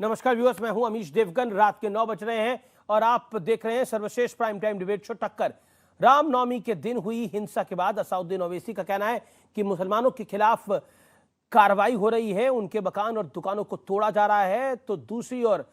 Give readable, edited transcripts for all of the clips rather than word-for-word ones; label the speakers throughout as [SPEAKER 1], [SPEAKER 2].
[SPEAKER 1] नमस्कार व्यूअर्स, मैं हूं अमीश देवगन। रात के 9 बज रहे हैं और आप देख रहे हैं सर्वश्रेष्ठ प्राइम टाइम डिबेट शो टक्कर। रामनवमी के दिन हुई हिंसा के बाद असाउद्दीन ओवैसी का कहना है कि मुसलमानों के खिलाफ कार्रवाई हो रही है, उनके मकान और दुकानों को तोड़ा जा रहा है। तो दूसरी ओर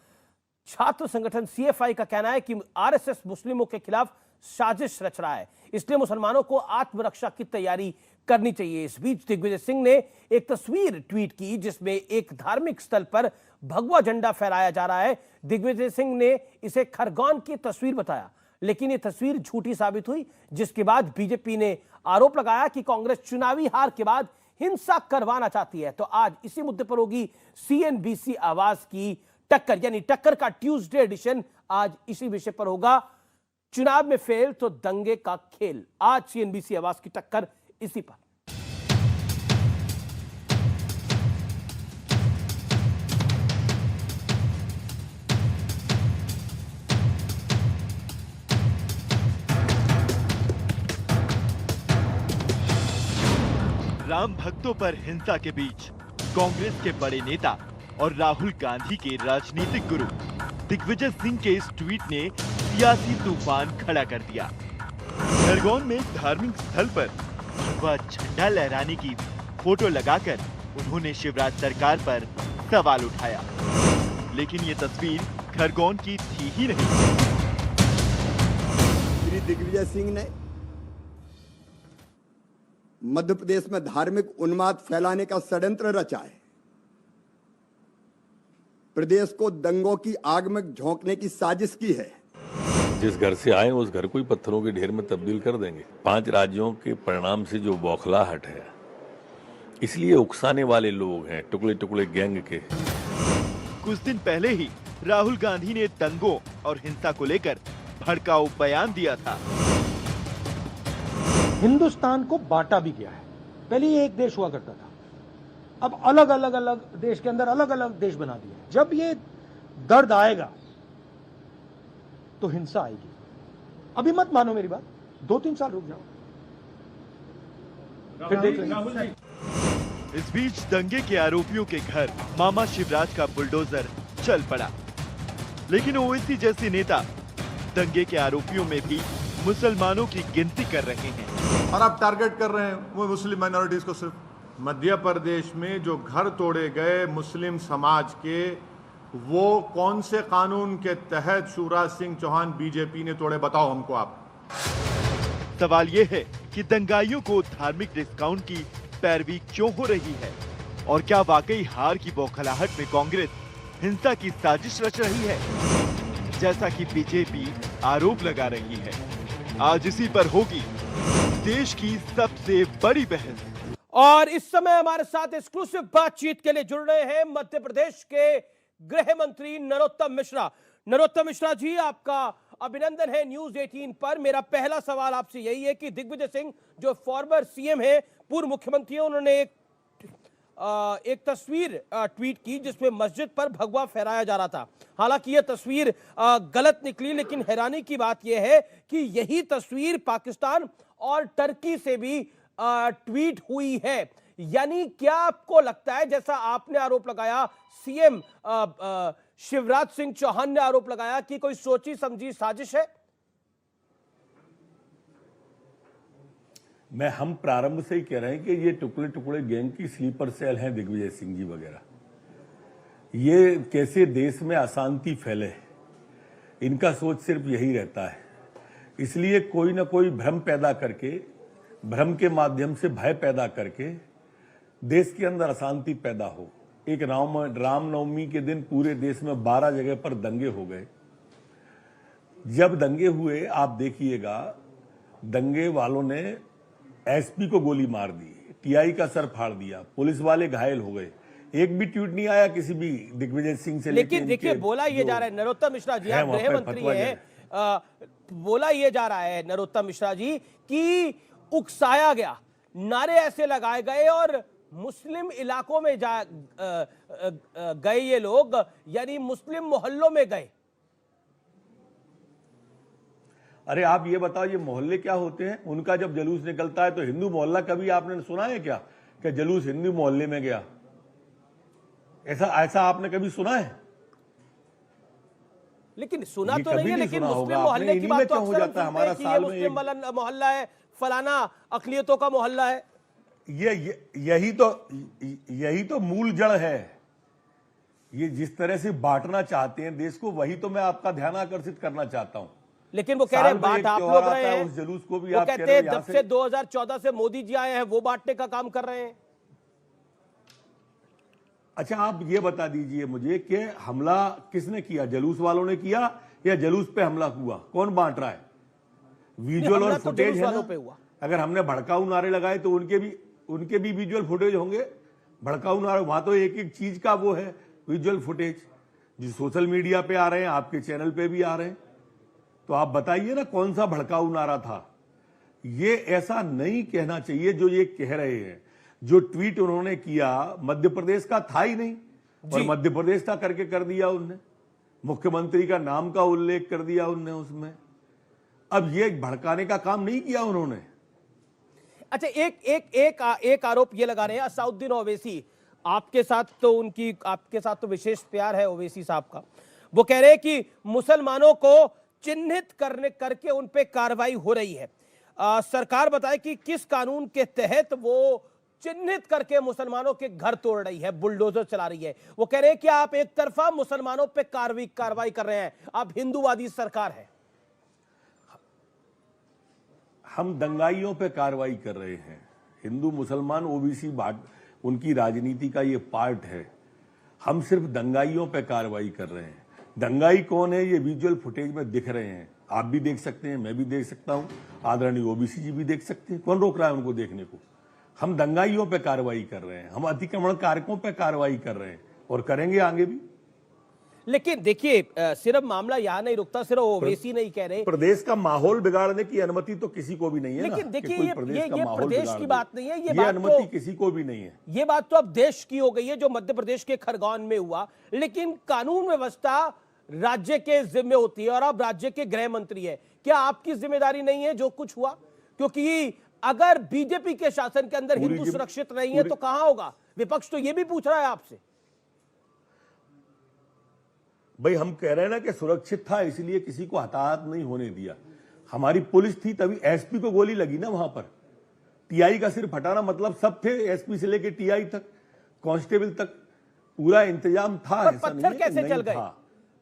[SPEAKER 1] छात्र संगठन सीएफआई का कहना है कि आरएसएस मुस्लिमों के खिलाफ साजिश रच रहा है, इसलिए मुसलमानों को आत्मरक्षा की तैयारी करनी चाहिए। इस बीच दिग्विजय सिंह ने एक तस्वीर ट्वीट की जिसमें एक धार्मिक स्थल पर भगवा झंडा फहराया जा रहा है। दिग्विजय सिंह ने इसे खरगोन की तस्वीर बताया, लेकिन ये तस्वीर झूठी साबित हुई, जिसके बाद बीजेपी ने आरोप लगाया कि कांग्रेस चुनावी हार के बाद हिंसा करवाना चाहती है। तो आज इसी मुद्दे पर होगी सीएनबीसी आवाज की टक्कर, यानी टक्कर का ट्यूसडे एडिशन आज इसी विषय पर होगा। चुनाव में फेल तो दंगे का खेल। आज सीएनबीसी आवाज की टक्कर इसी पर।
[SPEAKER 2] राम भक्तों पर हिंसा के बीच कांग्रेस के बड़े नेता और राहुल गांधी के राजनीतिक गुरु दिग्विजय सिंह के इस ट्वीट ने सियासी तूफान खड़ा कर दिया। खरगोन में धार्मिक स्थल पर वह झंडा लहराने की फोटो लगाकर उन्होंने शिवराज सरकार पर सवाल उठाया, लेकिन ये तस्वीर खरगोन की थी ही नहीं।
[SPEAKER 3] श्री दिग्विजय सिंह ने मध्य प्रदेश में धार्मिक उन्माद फैलाने का षड्यंत्र रचा है। प्रदेश को दंगों की आग में झोंकने की साजिश की है।
[SPEAKER 4] जिस घर से आए उस घर को ही पत्थरों के ढेर में तब्दील कर देंगे। 5 राज्यों के परिणाम से जो बौखलाहट है, इसलिए उकसाने वाले लोग हैं टुकड़े टुकड़े गैंग के।
[SPEAKER 2] कुछ दिन पहले ही राहुल गांधी ने दंगों और हिंसा को लेकर भड़काऊ बयान दिया था।
[SPEAKER 5] हिंदुस्तान को बांटा भी गया है। पहले ये एक देश हुआ करता था, अब अलग अलग देश के अंदर अलग अलग देश बना दिया। जब ये दर्द आएगा तो हिंसा आएगी। अभी मत मानो मेरी बात, 2-3 साल रुक जाओ, फिर देख लेंगे।
[SPEAKER 2] इस बीच दंगे के आरोपियों के घर मामा शिवराज का बुलडोजर चल पड़ा, लेकिन ओवैसी जैसे नेता दंगे के आरोपियों में भी मुसलमानों की गिनती कर रहे हैं
[SPEAKER 6] और आप टारगेट कर रहे हैं वो मुस्लिम माइनॉरिटीज को। सिर्फ मध्य प्रदेश में जो घर तोड़े गए मुस्लिम समाज के, वो कौन से कानून के तहत शिवराज सिंह चौहान बीजेपी ने तोड़े, बताओ हमको आप।
[SPEAKER 2] सवाल ये है कि दंगाइयों को धार्मिक डिस्काउंट की पैरवी क्यों हो रही है, और क्या वाकई हार की बौखलाहट में कांग्रेस हिंसा की साजिश रच रही है, जैसा कि बीजेपी आरोप लगा रही है। आज इसी पर होगी देश की सबसे बड़ी बहस।
[SPEAKER 1] और इस समय हमारे साथ एक्सक्लूसिव बातचीत के लिए जुड़ रहे हैं मध्य प्रदेश के गृह मंत्री नरोत्तम मिश्रा। नरोत्तम मिश्रा जी, आपका अभिनंदन है न्यूज 18 पर। मेरा पहला सवाल आपसे यही है कि दिग्विजय सिंह जो फॉर्मर सीएम है, पूर्व मुख्यमंत्री है, उन्होंने एक तस्वीर ट्वीट की जिसमें मस्जिद पर भगवा फहराया जा रहा था। हालांकि यह तस्वीर गलत निकली, लेकिन हैरानी की बात यह है कि यही तस्वीर पाकिस्तान और टर्की से भी ट्वीट हुई है। यानी क्या आपको लगता है, जैसा आपने आरोप लगाया, सीएम शिवराज सिंह चौहान ने आरोप लगाया कि कोई सोची समझी साजिश है?
[SPEAKER 4] हम प्रारंभ से ही कह रहे हैं कि ये टुकड़े टुकड़े गैंग की स्लीपर सेल हैं दिग्विजय सिंह जी वगैरह। ये कैसे देश में अशांति फैले, इनका सोच सिर्फ यही रहता है। इसलिए कोई ना कोई भ्रम पैदा करके, भ्रम के माध्यम से भय पैदा करके देश के अंदर अशांति पैदा हो। एक रामनवमी के दिन पूरे देश में 12 जगह पर दंगे हो गए। जब दंगे हुए, आप देखिएगा, दंगे वालों ने एसपी को गोली मार दी, टीआई का सर फाड़ दिया, पुलिस वाले घायल हो गए। एक भी ट्वीट नहीं आया किसी भी दिग्विजय सिंह से।
[SPEAKER 1] लेकिन देखिए, बोला ये जा रहा है नरोत्तम मिश्रा जी, आप गृह मंत्री हैं, बोला ये जा रहा है नरोत्तम मिश्रा जी कि उकसाया गया, नारे ऐसे लगाए गए और मुस्लिम इलाकों में गए ये लोग, यानी मुस्लिम मोहल्लों में गए।
[SPEAKER 4] अरे आप ये बताओ, ये मोहल्ले क्या होते हैं? उनका जब जलूस निकलता है तो हिंदू मोहल्ला कभी आपने सुना है क्या कि जलूस हिंदू मोहल्ले में गया? ऐसा आपने कभी सुना है?
[SPEAKER 1] लेकिन सुना
[SPEAKER 4] ये
[SPEAKER 1] तो
[SPEAKER 4] कभी
[SPEAKER 1] नहीं है,
[SPEAKER 4] नहीं
[SPEAKER 1] लेकिन
[SPEAKER 4] सुना
[SPEAKER 1] मुस्लिम
[SPEAKER 4] होगा
[SPEAKER 1] मोहल्ले
[SPEAKER 4] आपने।
[SPEAKER 1] की
[SPEAKER 4] इन्हीं
[SPEAKER 1] बात
[SPEAKER 4] में
[SPEAKER 1] तो
[SPEAKER 4] क्यों हो
[SPEAKER 1] अक्सर हम
[SPEAKER 4] जाता है?
[SPEAKER 1] सुनते
[SPEAKER 4] हमारा
[SPEAKER 1] हैं कि ये
[SPEAKER 4] साल में
[SPEAKER 1] मुस्लिम मोहल्ला है, फलाना अकलियतों का मोहल्ला है।
[SPEAKER 4] यही तो मूल जड़ है। ये जिस तरह से बांटना चाहते हैं देश को, वही तो मैं आपका ध्यान आकर्षित करना चाहता हूं।
[SPEAKER 1] लेकिन वो कह रहे हैं
[SPEAKER 4] साल में
[SPEAKER 1] बांट
[SPEAKER 4] एक
[SPEAKER 1] आप
[SPEAKER 4] त्योहार
[SPEAKER 1] लोग
[SPEAKER 4] आता
[SPEAKER 1] रहे
[SPEAKER 4] है,
[SPEAKER 1] हैं,
[SPEAKER 4] उस जुलूस को भी
[SPEAKER 1] वो
[SPEAKER 4] आप कह
[SPEAKER 1] कहते
[SPEAKER 4] रहे हो
[SPEAKER 1] हैं
[SPEAKER 4] यहां
[SPEAKER 1] जब से 2014 से मोदी जी आए हैं वो बांटने का काम कर रहे हैं।
[SPEAKER 4] अच्छा, आप ये बता दीजिए मुझे कि हमला किसने किया? जुलूस वालों ने किया या जुलूस पे हमला हुआ? कौन बांट रहा है? विजुअल
[SPEAKER 1] हमला
[SPEAKER 4] और
[SPEAKER 1] तो
[SPEAKER 4] फुटेज
[SPEAKER 1] जुलूस
[SPEAKER 4] है
[SPEAKER 1] वालों
[SPEAKER 4] ना?
[SPEAKER 1] पे हुआ।
[SPEAKER 4] अगर हमने भड़काऊ नारे लगाए तो उनके भी विजुअल फुटेज होंगे। भड़काऊ नारे, वहां तो एक एक चीज का वो है विजुअल फुटेज, जो सोशल मीडिया पे आ रहे हैं, आपके चैनल पे भी आ रहे हैं। तो आप बताइए ना कौन सा भड़काऊ नारा था? ये ऐसा नहीं कहना चाहिए जो ये कह रहे हैं। जो ट्वीट उन्होंने किया मध्य प्रदेश का था ही नहीं, और मध्य प्रदेश का करके कर दिया उनने। मुख्यमंत्री का नाम का उल्लेख कर दिया उनने उसमें। अब ये भड़काने का काम नहीं किया उन्होंने।
[SPEAKER 1] अच्छा, एक आरोप ये लगा रहे हैं असाउद्दीन ओवैसी, आपके साथ तो विशेष प्यार है ओवैसी साहब का। वो कह रहे हैं कि मुसलमानों को चिन्हित करके उन पे कार्रवाई हो रही है। सरकार बताए कि किस कानून के तहत वो चिन्हित करके मुसलमानों के घर तोड़ रही है, बुलडोजर चला रही है। वो कह रहे हैं कि आप एक तरफा मुसलमानों पे कार्रवाई कर रहे हैं, आप हिंदूवादी सरकार है।
[SPEAKER 4] हम दंगाइयों पे कार्रवाई कर रहे हैं। हिंदू मुसलमान ओबीसी बात उनकी राजनीति का ये पार्ट है। हम सिर्फ दंगाइयों पे कार्रवाई कर रहे हैं। दंगाई कौन है ये विजुअल फुटेज में दिख रहे हैं, आप भी देख सकते हैं, मैं भी देख सकता हूं, आदरणीय ओबीसी जी भी देख सकते हैं। कौन रोक रहा है उनको देखने को? हम दंगाइयों पे कार्रवाई कर रहे हैं, हम अतिक्रमणकारियों पे कार्रवाई कर रहे हैं और करेंगे आगे भी।
[SPEAKER 1] लेकिन देखिए, सिर्फ मामला यहां नहीं रुकता, सिर्फ ओवैसी नहीं कह रहे।
[SPEAKER 4] प्रदेश का माहौल बिगाड़ने की अनुमति तो किसी को भी नहीं है।
[SPEAKER 1] लेकिन
[SPEAKER 4] ना,
[SPEAKER 1] देखिए,
[SPEAKER 4] कोई
[SPEAKER 1] ये
[SPEAKER 4] माहौल
[SPEAKER 1] प्रदेश
[SPEAKER 4] बिगाड़
[SPEAKER 1] की
[SPEAKER 4] दे।
[SPEAKER 1] बात नहीं है, ये बात
[SPEAKER 4] अनुमति
[SPEAKER 1] तो
[SPEAKER 4] किसी को भी नहीं है।
[SPEAKER 1] ये बात तो अब देश की हो गई है, जो मध्य प्रदेश के खरगोन में हुआ। लेकिन कानून व्यवस्था राज्य के जिम्मे होती है और आप राज्य के गृह मंत्री है, क्या आपकी जिम्मेदारी नहीं है जो कुछ हुआ? क्योंकि अगर बीजेपी के शासन के अंदर हिंदू सुरक्षित नहीं है तो कहां होगा? विपक्ष तो यह भी पूछ रहा है आपसे।
[SPEAKER 4] भाई, हम कह रहे हैं ना कि सुरक्षित था, इसलिए किसी को हताहत नहीं होने दिया। हमारी पुलिस थी, तभी एसपी को गोली लगी ना वहां पर। टीआई का सिर्फ हटाना मतलब सब थे, एसपी से लेके टीआई तक, कांस्टेबल तक, पूरा इंतजाम था।
[SPEAKER 1] पत्थर कैसे चल गए?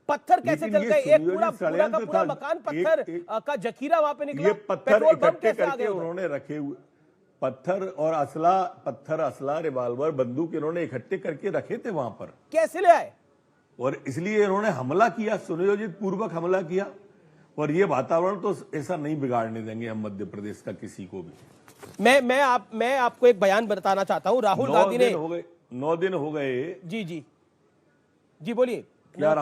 [SPEAKER 1] पत्थर कैसे चल गए? एक पूरा का पूरा मकान पत्थर का जखीरा वहां पे निकला।
[SPEAKER 4] ये पत्थर इकट्ठे करके उन्होंने रखे हुए, पत्थर और असला, रिवाल्वर, बंदूक इन्होंने इकट्ठे करके रखे थे वहां पर। कैसे ले आए? और इसलिए इन्होंने हमला किया, सुनियोजित पूर्वक हमला किया। और ये वातावरण तो ऐसा नहीं बिगाड़ने देंगे हम मध्य प्रदेश का किसी को भी।
[SPEAKER 1] मैं आपको एक बयान बताना चाहता हूं। राहुल गांधी ने
[SPEAKER 4] 9 दिन हो गए।
[SPEAKER 1] जी बोलिए।
[SPEAKER 4] क्या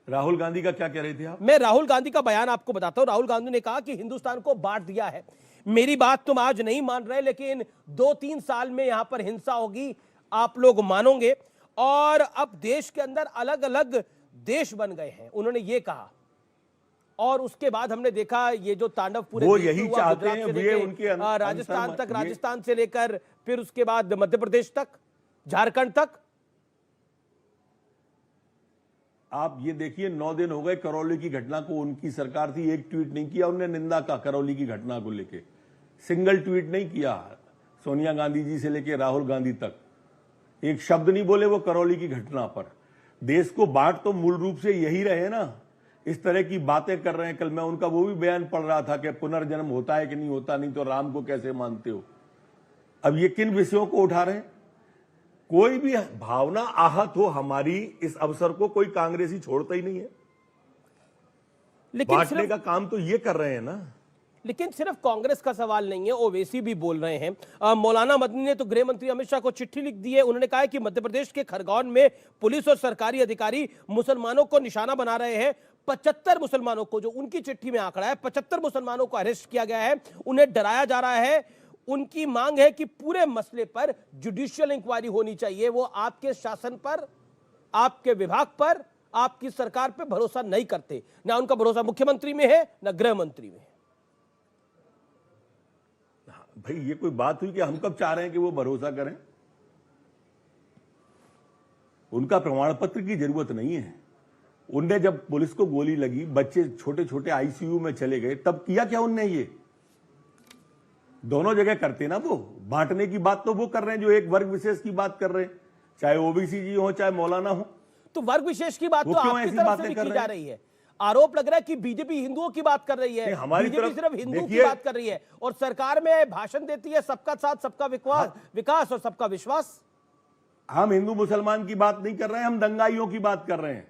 [SPEAKER 4] राहुल गांधी का क्या कह रहे थे आप?
[SPEAKER 1] मैं राहुल गांधी का बयान आपको बताता हूं। राहुल गांधी ने कहा कि हिंदुस्तान को बांट दिया है। मेरी बात तुम आज नहीं मान रहे, लेकिन 2-3 साल में यहां पर हिंसा होगी, आप लोग मानोगे। और अब देश के अंदर अलग अलग देश बन गए हैं, उन्होंने ये कहा। और उसके बाद हमने देखा ये जो तांडव पूरे
[SPEAKER 4] वो
[SPEAKER 1] देश
[SPEAKER 4] यही
[SPEAKER 1] में हुआ,
[SPEAKER 4] चाहते हैं,
[SPEAKER 1] गुजरात से
[SPEAKER 4] ये
[SPEAKER 1] लेके
[SPEAKER 4] उनके
[SPEAKER 1] राजस्थान तक, राजस्थान से लेकर फिर उसके बाद मध्य प्रदेश तक, झारखंड तक।
[SPEAKER 4] आप ये देखिए, 9 दिन हो गए करौली की घटना को, उनकी सरकार थी, एक ट्वीट नहीं किया उन्होंने निंदा का करौली की घटना को लेके। सिंगल ट्वीट नहीं किया। सोनिया गांधी जी से लेके राहुल गांधी तक एक शब्द नहीं बोले वो करौली की घटना पर। देश को बांट तो मूल रूप से यही रहे ना, इस तरह की बातें कर रहे हैं। कल मैं उनका वो भी बयान पढ़ रहा था कि पुनर्जन्म होता है कि नहीं होता, नहीं तो राम को कैसे मानते हो। अब ये किन विषयों को उठा रहे हैं? कोई भी भावना आहत हो हमारी, इस अवसर को कोई कांग्रेसी छोड़ता ही नहीं है। बांटने का काम तो ये कर रहे हैं ना।
[SPEAKER 1] लेकिन सिर्फ कांग्रेस का सवाल नहीं है, ओवैसी भी बोल रहे हैं। मौलाना मदनी ने तो गृह मंत्री अमित शाह को चिट्ठी लिख दी है। उन्होंने कहा है कि मध्य प्रदेश के खरगोन में पुलिस और सरकारी अधिकारी मुसलमानों को निशाना बना रहे हैं। 75 मुसलमानों को, जो उनकी चिट्ठी में आंकड़ा है, 75 मुसलमानों को अरेस्ट किया गया है, उन्हें डराया जा रहा है। उनकी मांग है कि पूरे मसले पर जुडिशियल इंक्वायरी होनी चाहिए। वो आपके शासन पर, आपके विभाग पर, आपकी सरकार पर भरोसा नहीं करते। ना उनका भरोसा मुख्यमंत्री में है, ना गृह मंत्री में।
[SPEAKER 4] भाई, ये कोई बात हुई कि हम कब चाह रहे हैं कि वो भरोसा करें? उनका प्रमाण पत्र की जरूरत नहीं है। उनने जब पुलिस को गोली लगी, बच्चे छोटे छोटे आईसीयू में चले गए, तब किया क्या उनने? ये दोनों जगह करते ना, वो बांटने की बात तो वो कर रहे हैं जो एक वर्ग विशेष की बात कर रहे हैं, चाहे ओबीसी जी हो चाहे मौलाना हो।
[SPEAKER 1] तो वर्ग विशेष की बात तो आपकी तरफ से भी की जा रही है। आरोप लग रहा है कि बीजेपी हिंदुओं की बात कर रही है, बीजेपी सिर्फ हिंदुओं की बात कर रही है और सरकार में भाषण देती है सबका साथ, सबका विकास और सबका विश्वास।
[SPEAKER 4] हम हिंदू मुसलमान की बात नहीं कर रहे हैं, हम दंगाइयों की बात कर रहे हैं।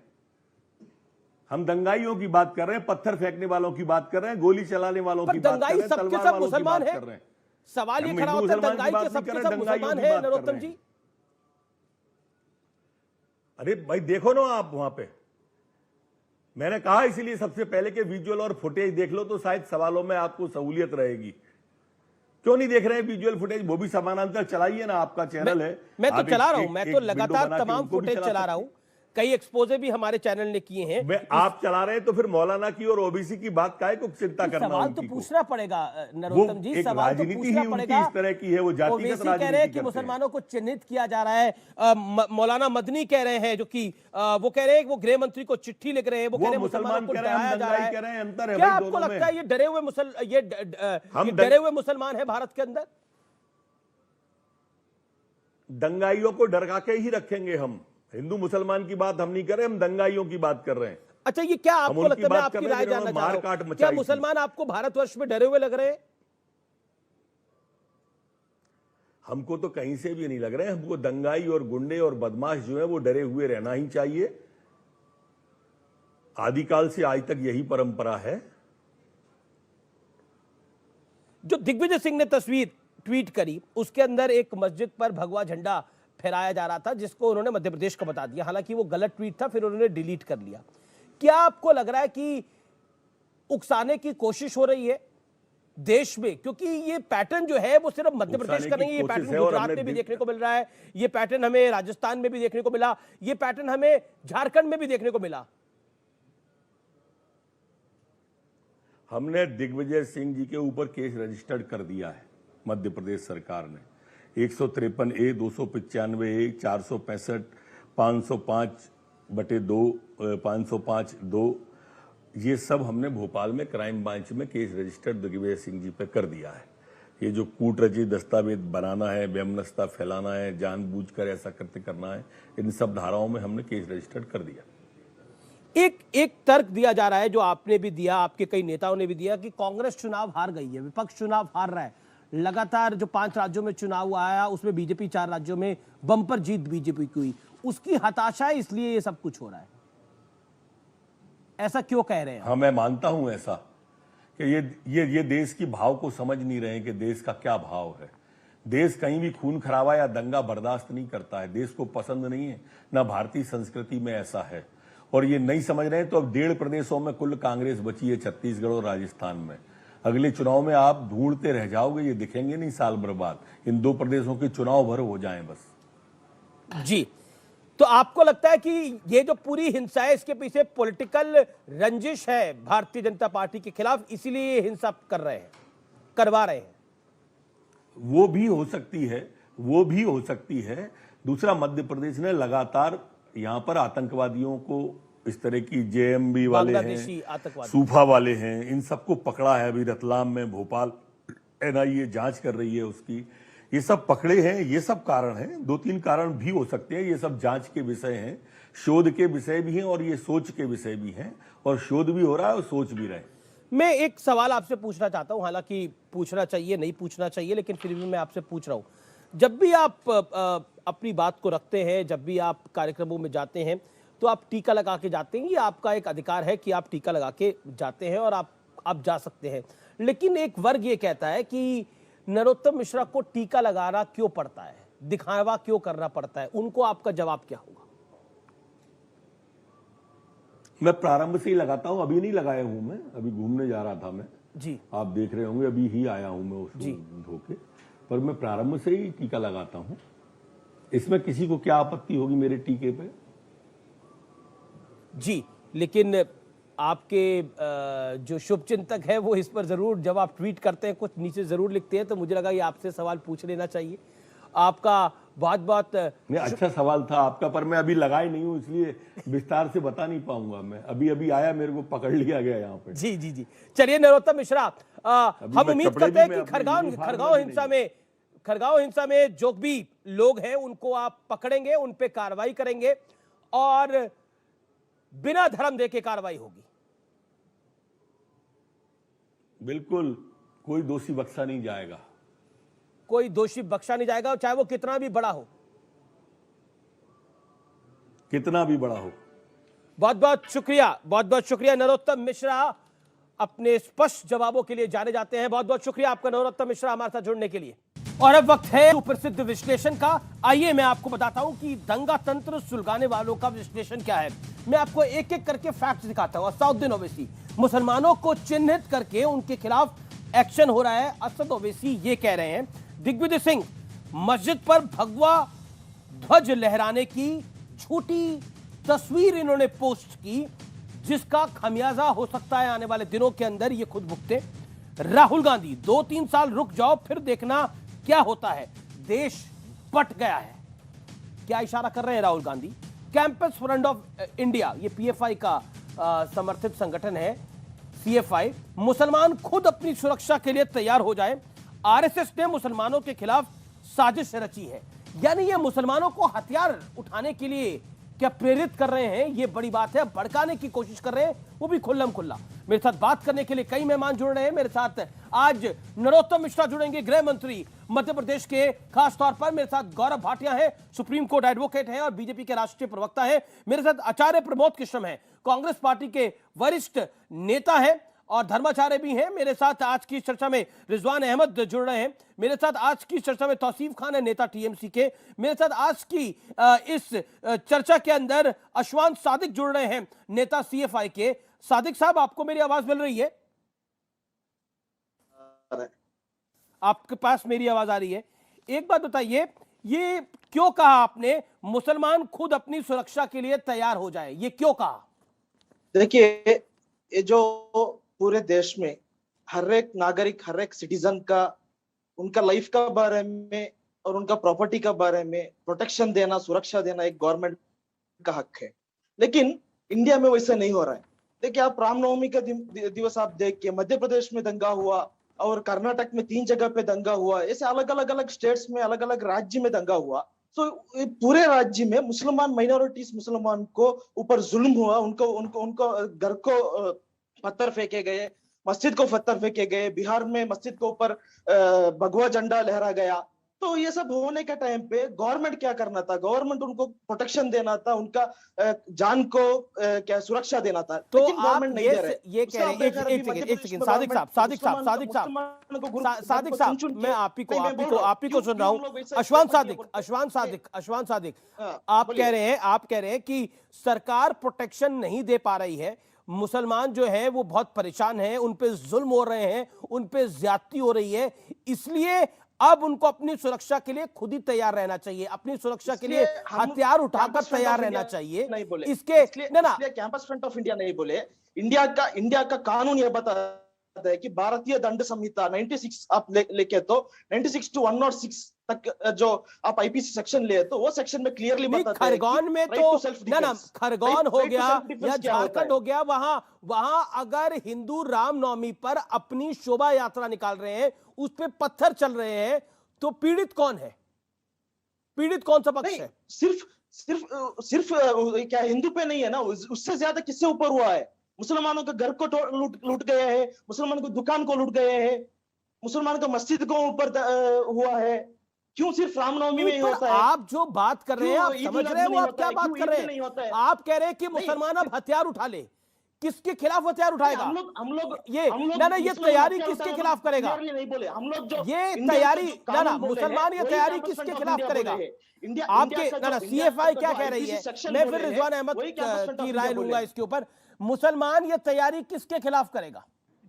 [SPEAKER 4] हम दंगाइयों की बात कर रहे हैं, पत्थर फेंकने वालों की बात कर रहे हैं, गोली चलाने वालों की बात कर रहे हैं, तलवार वालों की बात कर रहे हैं।
[SPEAKER 1] सवाल ये खड़ा होता है दंगाई के सबके सब मुसलमान है नरोत्तम जी।
[SPEAKER 4] अरे भाई देखो ना आप वहां पे, मैंने कहा इसीलिए सबसे पहले कि विजुअल और फुटेज देख लो तो शायद सवालों में आपको सहूलियत रहेगी। क्यों नहीं देख रहे हैं विजुअल फुटेज? वो भी समानांतर चलाइए ना, आपका चैनल है।
[SPEAKER 1] मैं तो चला रहा हूं, मैं तो लगातार तमाम फुटेज चला रहा हूं, कई एक्सपोजे भी हमारे चैनल ने किए हैं।
[SPEAKER 4] आप चला रहे हैं तो फिर मौलाना की और ओबीसी की बात काहे को चिंता करना?
[SPEAKER 1] सवाल तो पूछना पड़ेगा नरोत्तम जी, सवाल तो पूछना पड़ेगा।
[SPEAKER 4] इस तरह की है, वो जातिगत
[SPEAKER 1] ओबीसी कह रहे हैं कि मुसलमानों को चिन्हित किया जा रहा है। मौलाना मदनी कह रहे हैं, जो कि वो कह रहे हैं वो गृह मंत्री को चिट्ठी लिख रहे हैं, वो कह रहे हैं मुसलमानों को डराया जा रहा है।
[SPEAKER 4] अंतर है।
[SPEAKER 1] क्या आपको लगता है ये डरे हुए मुसलमान है भारत के अंदर?
[SPEAKER 4] दंगाइयों को डरा के ही रखेंगे हम। हिंदू मुसलमान की बात हम नहीं कर रहे, हम दंगाइयों की बात कर रहे हैं।
[SPEAKER 1] अच्छा, ये क्या आपको लगता है? मैं आपकी राय जानना चाह रहा हूं, क्या मुसलमान आपको भारतवर्ष में डरे हुए लग रहे हैं?
[SPEAKER 4] हमको तो कहीं से भी नहीं लग रहे हैं। हमको दंगाई और गुंडे और बदमाश जो है वो डरे हुए रहना ही चाहिए। आदिकाल से आज तक यही परंपरा है।
[SPEAKER 1] जो दिग्विजय सिंह ने तस्वीर ट्वीट करी, उसके अंदर एक मस्जिद पर भगवा झंडा फहराया जा रहा था, जिसको उन्होंने मध्य प्रदेश को बता दिया। हालांकि वो गलत ट्वीट था, फिर उन्होंने डिलीट कर लिया। क्या आपको लग रहा है कि उकसाने की कोशिश हो रही है देश में? क्योंकि ये पैटर्न जो है वो सिर्फ मध्य प्रदेश का नहीं है, ये पैटर्न गुजरात में भी देखने को मिल रहा है, ये पैटर्न हमें राजस्थान में भी देखने को मिला, ये पैटर्न हमें झारखंड में भी देखने को मिला।
[SPEAKER 4] हमने दिग्विजय सिंह जी के ऊपर केस रजिस्टर्ड कर दिया है मध्य प्रदेश सरकार ने। 153A, 295A, 465, 505/2, 505(2), ये सब हमने भोपाल में क्राइम ब्रांच में केस रजिस्टर्ड दिग्विजय सिंह जी पे कर दिया है। ये जो कूटरची दस्तावेज बनाना है, वैमनस्यता फैलाना है, जानबूझकर ऐसा करना है, इन सब धाराओं में हमने केस रजिस्टर्ड कर दिया।
[SPEAKER 1] एक तर्क दिया जा रहा है, जो आपने भी दिया, आपके कई नेताओं ने भी दिया, कि कांग्रेस चुनाव हार गई है, विपक्ष चुनाव हार रहा है। लगातार जो 5 राज्यों में चुनाव आया उसमें बीजेपी 4 राज्यों में बम्पर जीत बीजेपी की हुई, उसकी हताशा है, इसलिए ये सब कुछ हो रहा है। ऐसा क्यों कह रहे हैं?
[SPEAKER 4] हाँ, मैं मानता हूं ऐसा कि ये देश की भाव को समझ नहीं रहे हैं कि देश का क्या भाव है। देश कहीं भी खून खराबा या दंगा बर्दाश्त नहीं करता है, देश को पसंद नहीं है, ना भारतीय संस्कृति में ऐसा है। और ये नहीं समझ रहे हैं तो अब 1.5 प्रदेशों में कुल कांग्रेस बची है, छत्तीसगढ़ और राजस्थान में। अगले चुनाव में आप ढूंढते रह जाओगे, ये दिखेंगे नहीं साल भर बाद। इन 2 प्रदेशों के चुनाव भर हो जाएं बस।
[SPEAKER 1] जी, तो आपको लगता है कि ये जो पूरी हिंसा है, इसके पीछे पॉलिटिकल रंजिश है भारतीय जनता पार्टी के खिलाफ, इसीलिए ये हिंसा करवा रहे हैं?
[SPEAKER 4] वो भी हो सकती है, वो भी हो सकती है। दूसरा, मध्य प्रदेश ने लगातार यहां पर आतंकवादियों को, इस तरह की जेएमबी वाले हैं, सूफा वाले हैं, इन सबको पकड़ा है। अभी रतलाम में, भोपाल एनआईए जांच कर रही है उसकी, ये सब पकड़े हैं। ये सब कारण हैं, 2-3 कारण भी हो सकते हैं। ये सब जांच के विषय हैं, शोध के विषय भी हैं और ये सोच के विषय भी हैं, और शोध भी हो रहा है और सोच भी रहे हैं।
[SPEAKER 1] मैं एक सवाल आपसे पूछना चाहता हूं, हालांकि पूछना चाहिए नहीं पूछना चाहिए, लेकिन फिर भी मैं आपसे पूछ रहा हूं। जब भी आप अपनी बात को रखते हैं, जब भी आप कार्यक्रमों में जाते हैं, तो आप टीका लगा के जाते हैं। ये आपका एक अधिकार है कि आप टीका लगा के जाते हैं और आप जा सकते हैं। लेकिन एक वर्ग ये कहता है कि नरोत्तम मिश्रा को टीका लगाना क्यों पड़ता है, दिखावा क्यों करना पड़ता है? उनको आपका जवाब क्या होगा?
[SPEAKER 4] मैं प्रारंभ से ही लगाता हूं, अभी नहीं लगाया हूं। मैं अभी घूमने जा रहा था मैं
[SPEAKER 1] जी,
[SPEAKER 4] आप देख रहे होंगे, अभी ही आया हूं मैं उसको धोके, पर मैं प्रारंभ से ही टीका लगाता हूं। इसमें किसी को क्या आपत्ति होगी मेरे टीके पे?
[SPEAKER 1] जी, लेकिन आपके जो शुभचिंतक है वो इस पर जरूर, जब आप ट्वीट करते हैं कुछ नीचे जरूर लिखते हैं, तो मुझे लगा ये आपसे सवाल पूछ लेना चाहिए। आपका बहुत बहुत
[SPEAKER 4] नहीं, अच्छा सवाल था आपका, पर मैं अभी लगाए नहीं हूं, इसलिए विस्तार से बता नहीं पाऊंगा। मैं अभी आया, मेरे को पकड़ लिया गया यहाँ पे।
[SPEAKER 1] जी जी जी। चलिए नरोत्तम मिश्रा, हम
[SPEAKER 4] मैं
[SPEAKER 1] उम्मीद
[SPEAKER 4] कपड़े
[SPEAKER 1] करते हैं
[SPEAKER 4] भी
[SPEAKER 1] कि
[SPEAKER 4] मैं अपने यूनिफॉर्म
[SPEAKER 1] खड़गांव हिंसा में जो भी लोग हैं उनको आप पकड़ेंगे, उन पे कार्रवाई करेंगे और बिना धर्म देके कार्रवाई होगी।
[SPEAKER 4] बिल्कुल, कोई दोषी बख्शा नहीं जाएगा।
[SPEAKER 1] कोई दोषी बख्शा नहीं जाएगा, चाहे वो कितना भी बड़ा हो।
[SPEAKER 4] कितना भी बड़ा हो।
[SPEAKER 1] बहुत बहुत शुक्रिया नरोत्तम मिश्रा, अपने स्पष्ट जवाबों के लिए जाने जाते हैं। बहुत बहुत शुक्रिया आपका नरोत्तम मिश्रा हमारे साथ जुड़ने के लिए। और अब वक्त है सुप्रसिद्ध विश्लेषण का। आइए मैं आपको बताता हूं कि दंगा तंत्र सुलगाने वालों का विश्लेषण क्या है। मैं आपको एक एक करके फैक्ट दिखाता हूं। असदुद्दीन ओवैसी, मुसलमानों को चिन्हित करके उनके खिलाफ एक्शन हो रहा है। असद ओवैसी ये कह रहे हैं दिग्विजय सिंह मस्जिद पर भगवा ध्वज लहराने की झूठी तस्वीर इन्होंने पोस्ट की, जिसका खमियाजा हो सकता है आने वाले दिनों के अंदर ये खुद भुगते। राहुल गांधी 2-3 साल रुक जाओ, फिर देखना क्या होता है, देश पट गया है। क्या इशारा कर रहे हैं Rahul Gandhi? Campus front of India, ये पीएफआई का समर्थित संगठन है। सीएफआई, मुसलमान खुद अपनी सुरक्षा के लिए तैयार हो जाए। आरएसएस ने मुसलमानों के खिलाफ साजिश रची है। यानी ये मुसलमानों को हथियार उठाने के लिए क्या प्रेरित कर रहे हैं, ये बड़ी बात है। भड़काने की कोशिश कर रहे हैं, वो भी खुल्लम खुल्ला। मेरे साथ बात करने के लिए कई मेहमान जुड़ रहे हैं। मेरे साथ आज नरोत्तम मिश्रा जुड़ेंगे, गृह मंत्री मध्य प्रदेश के। खास तौर पर मेरे साथ गौरव भाटिया हैं, सुप्रीम कोर्ट एडवोकेट हैं और बीजेपी के राष्ट्रीय प्रवक्ता हैं। मेरे साथ आचार्य प्रमोद कृष्णम हैं, कांग्रेस पार्टी के वरिष्ठ नेता हैं और धर्माचार्य भी हैं। मेरे साथ आज की चर्चा में रिजवान अहमद जुड़ रहे हैं। मेरे साथ आज की चर्चा में तौसीफ खान है, नेता टीएमसी के। मेरे साथ आज की इस चर्चा के अंदर अशवान सादिक जुड़ रहे हैं, नेता सीएफआई के। सादिक साहब, आपको मेरी आवाज मिल रही है? आपके पास मेरी आवाज आ रही है? एक बात बताइए, ये क्यों कहा आपने मुसलमान खुद अपनी सुरक्षा के लिए तैयार हो जाए, ये क्यों कहा?
[SPEAKER 7] देखिए, ये जो पूरे देश में हर एक नागरिक, हर एक सिटीजन का, उनका लाइफ का बारे में और उनका प्रॉपर्टी का बारे में प्रोटेक्शन देना, सुरक्षा देना एक गवर्नमेंट का हक है। लेकिन इंडिया में वैसा नहीं हो रहा है। देखिए, आप रामनवमी का दिवस आप देख के, मध्य प्रदेश में दंगा हुआ और कर्नाटक में 3 जगह पे दंगा हुआ, ऐसे अलग अलग स्टेट्स में, अलग अलग राज्य में दंगा हुआ। तो पूरे राज्य में मुसलमान माइनॉरिटीज, मुसलमान को ऊपर जुल्म हुआ, उनको घर को पत्थर फेंके गए, मस्जिद को पत्थर फेंके गए, बिहार में मस्जिद के ऊपर भगवा झंडा लहरा गया। तो ये सब होने के टाइम पे गवर्नमेंट क्या करना था? गवर्नमेंट उनको प्रोटेक्शन देना था, उनका जान को क्या सुरक्षा देना था।
[SPEAKER 1] तो
[SPEAKER 7] लेकिन
[SPEAKER 1] आप
[SPEAKER 7] गवर्नमेंट नहीं दे रहे।
[SPEAKER 1] ये कह रहे हैं, एक सेकंड सादिक साहब, मैं आप ही को सुन रहा हूं। अशवान सादिक, आप कह रहे हैं कि सरकार प्रोटेक्शन नहीं दे पा रही है, मुसलमान जो है वो बहुत परेशान हैं, उन पे जुल्म हो रहे हैं, उन पे ज्यादती हो रही है, इसलिए अब उनको अपनी सुरक्षा के लिए खुद ही तैयार रहना चाहिए, अपनी सुरक्षा के लिए हथियार उठाकर तैयार रहना चाहिए।
[SPEAKER 7] नहीं बोले
[SPEAKER 1] इसके
[SPEAKER 7] कैंपस फ्रंट ऑफ इंडिया नहीं बोले। इंडिया का कानून यह बताता है कि भारतीय दंड संहिता 96 आप लेके तो 96 to 106 तक जो आप आईपीसी सेक्शन ले तो वो सेक्शन में क्लियरली बताता है।
[SPEAKER 1] खरगोन में तो खरगोन हो गया या झारखंड हो गया, वहां अगर हिंदू रामनवमी पर अपनी शोभा यात्रा निकाल रहे हैं, उस पे पत्थर चल रहे हैं, तो पीड़ित कौन है? पीड़ित कौन सा पक्ष है?
[SPEAKER 7] सिर्फ क्या हिंदू पे नहीं है ना, उससे ज्यादा किससे ऊपर हुआ है? मुसलमानों के घर को लूट गए हैं, मुसलमानों को दुकान को लूट गए हैं, मुसलमानों का मस्जिद को ऊपर हुआ है। क्यों सिर्फ रामनवमी में ही होता है?
[SPEAKER 1] आप जो बात कर रहे हैं, आप समझ रहे हैं वो आप क्या बात कर रहे हैं? आप कह रहे हैं कि मुसलमान अब हथियार उठा ले, किसके खिलाफ हथियार उठाएगा?
[SPEAKER 7] हम लोग
[SPEAKER 1] ये तैयारी किसके खिलाफ करेगा?
[SPEAKER 7] नहीं बोले हम लोग, जो
[SPEAKER 1] ये तैयारी मुसलमान ये तैयारी किसके खिलाफ करेगा? आपके सीएफआई क्या कह रही है? मैं फिर रिजवान अहमद की राय लूंगा इसके ऊपर। मुसलमान ये तैयारी किसके खिलाफ करेगा?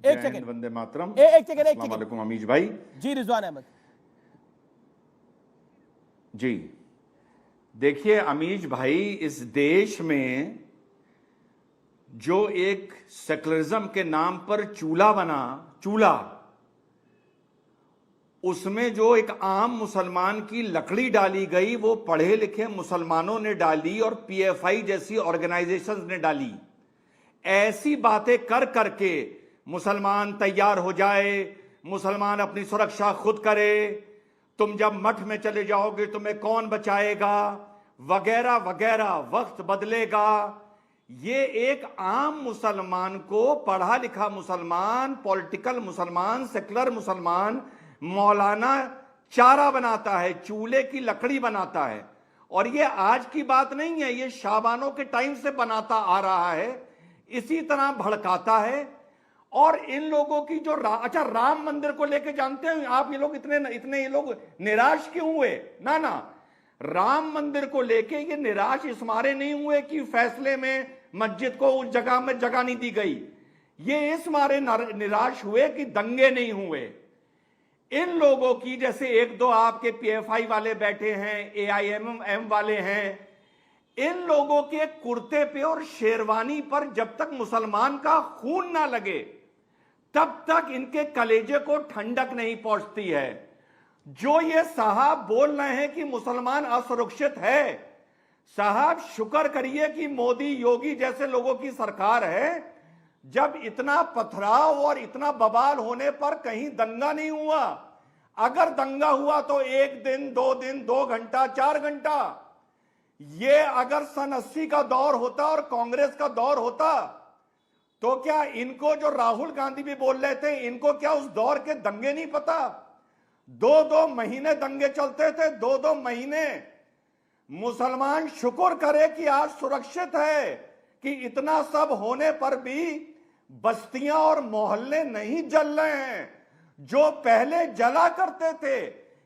[SPEAKER 1] एक सेकंड,
[SPEAKER 8] वंदे मातरम।
[SPEAKER 1] एक सेकंड,
[SPEAKER 8] अमीज भाई
[SPEAKER 1] जी। रिजवान अहमद
[SPEAKER 8] जी, देखिए अमीज भाई, इस देश में जो एक सेकुलरिज्म के नाम पर चूल्हा बना, चूल्हा, उसमें जो एक आम मुसलमान की लकड़ी डाली गई वो पढ़े लिखे मुसलमानों ने डाली और पीएफआई जैसी ऑर्गेनाइजेशंस ने डाली। ऐसी बातें कर करके मुसलमान तैयार हो जाए, मुसलमान अपनी सुरक्षा खुद करे, तुम जब मठ में चले जाओगे तुम्हें कौन बचाएगा, वगैरह वगैरह, वक्त बदलेगा। ये एक आम मुसलमान को, पढ़ा लिखा मुसलमान, पॉलिटिकल मुसलमान, सेकुलर मुसलमान, मौलाना चारा बनाता है, चूल्हे की लकड़ी बनाता है। और ये आज की बात नहीं है, ये शाबानों के टाइम से बनाता आ रहा है, इसी तरह भड़काता है। और इन लोगों की जो अच्छा, राम मंदिर को लेके जानते हैं आप, ये लोग इतने ये लोग निराश क्यों हुए? ना, राम मंदिर को लेके ये निराश इस मारे नहीं हुए कि फैसले में मस्जिद को उस जगह में जगह नहीं दी गई, ये इस मारे निराश हुए कि दंगे नहीं हुए। इन लोगों की, जैसे एक दो आपके पीएफआई वाले बैठे हैं, एआईएमएम वाले हैं, इन लोगों के कुर्ते पे और शेरवानी पर जब तक मुसलमान का खून ना लगे तब तक इनके कलेजे को ठंडक नहीं पहुंचती है। जो ये साहब बोल रहे हैं कि मुसलमान असुरक्षित है, साहब शुक्र करिए कि मोदी योगी जैसे लोगों की सरकार है। जब इतना पथराव और इतना बवाल होने पर कहीं दंगा नहीं हुआ। अगर दंगा हुआ तो 1 दिन, 2 दिन, 2 घंटा, 4 घंटा। ये अगर सन 80 का दौर होता और कांग्रेस का दौर होता तो क्या इनको, जो राहुल गांधी भी बोल रहे थे, इनको क्या उस दौर के दंगे नहीं पता? 2-2 महीने दंगे चलते थे, 2-2 महीने। मुसलमान शुक्र करे कि आज सुरक्षित है कि इतना सब होने पर भी बस्तियां और मोहल्ले नहीं जल रहे हैं जो पहले जला करते थे।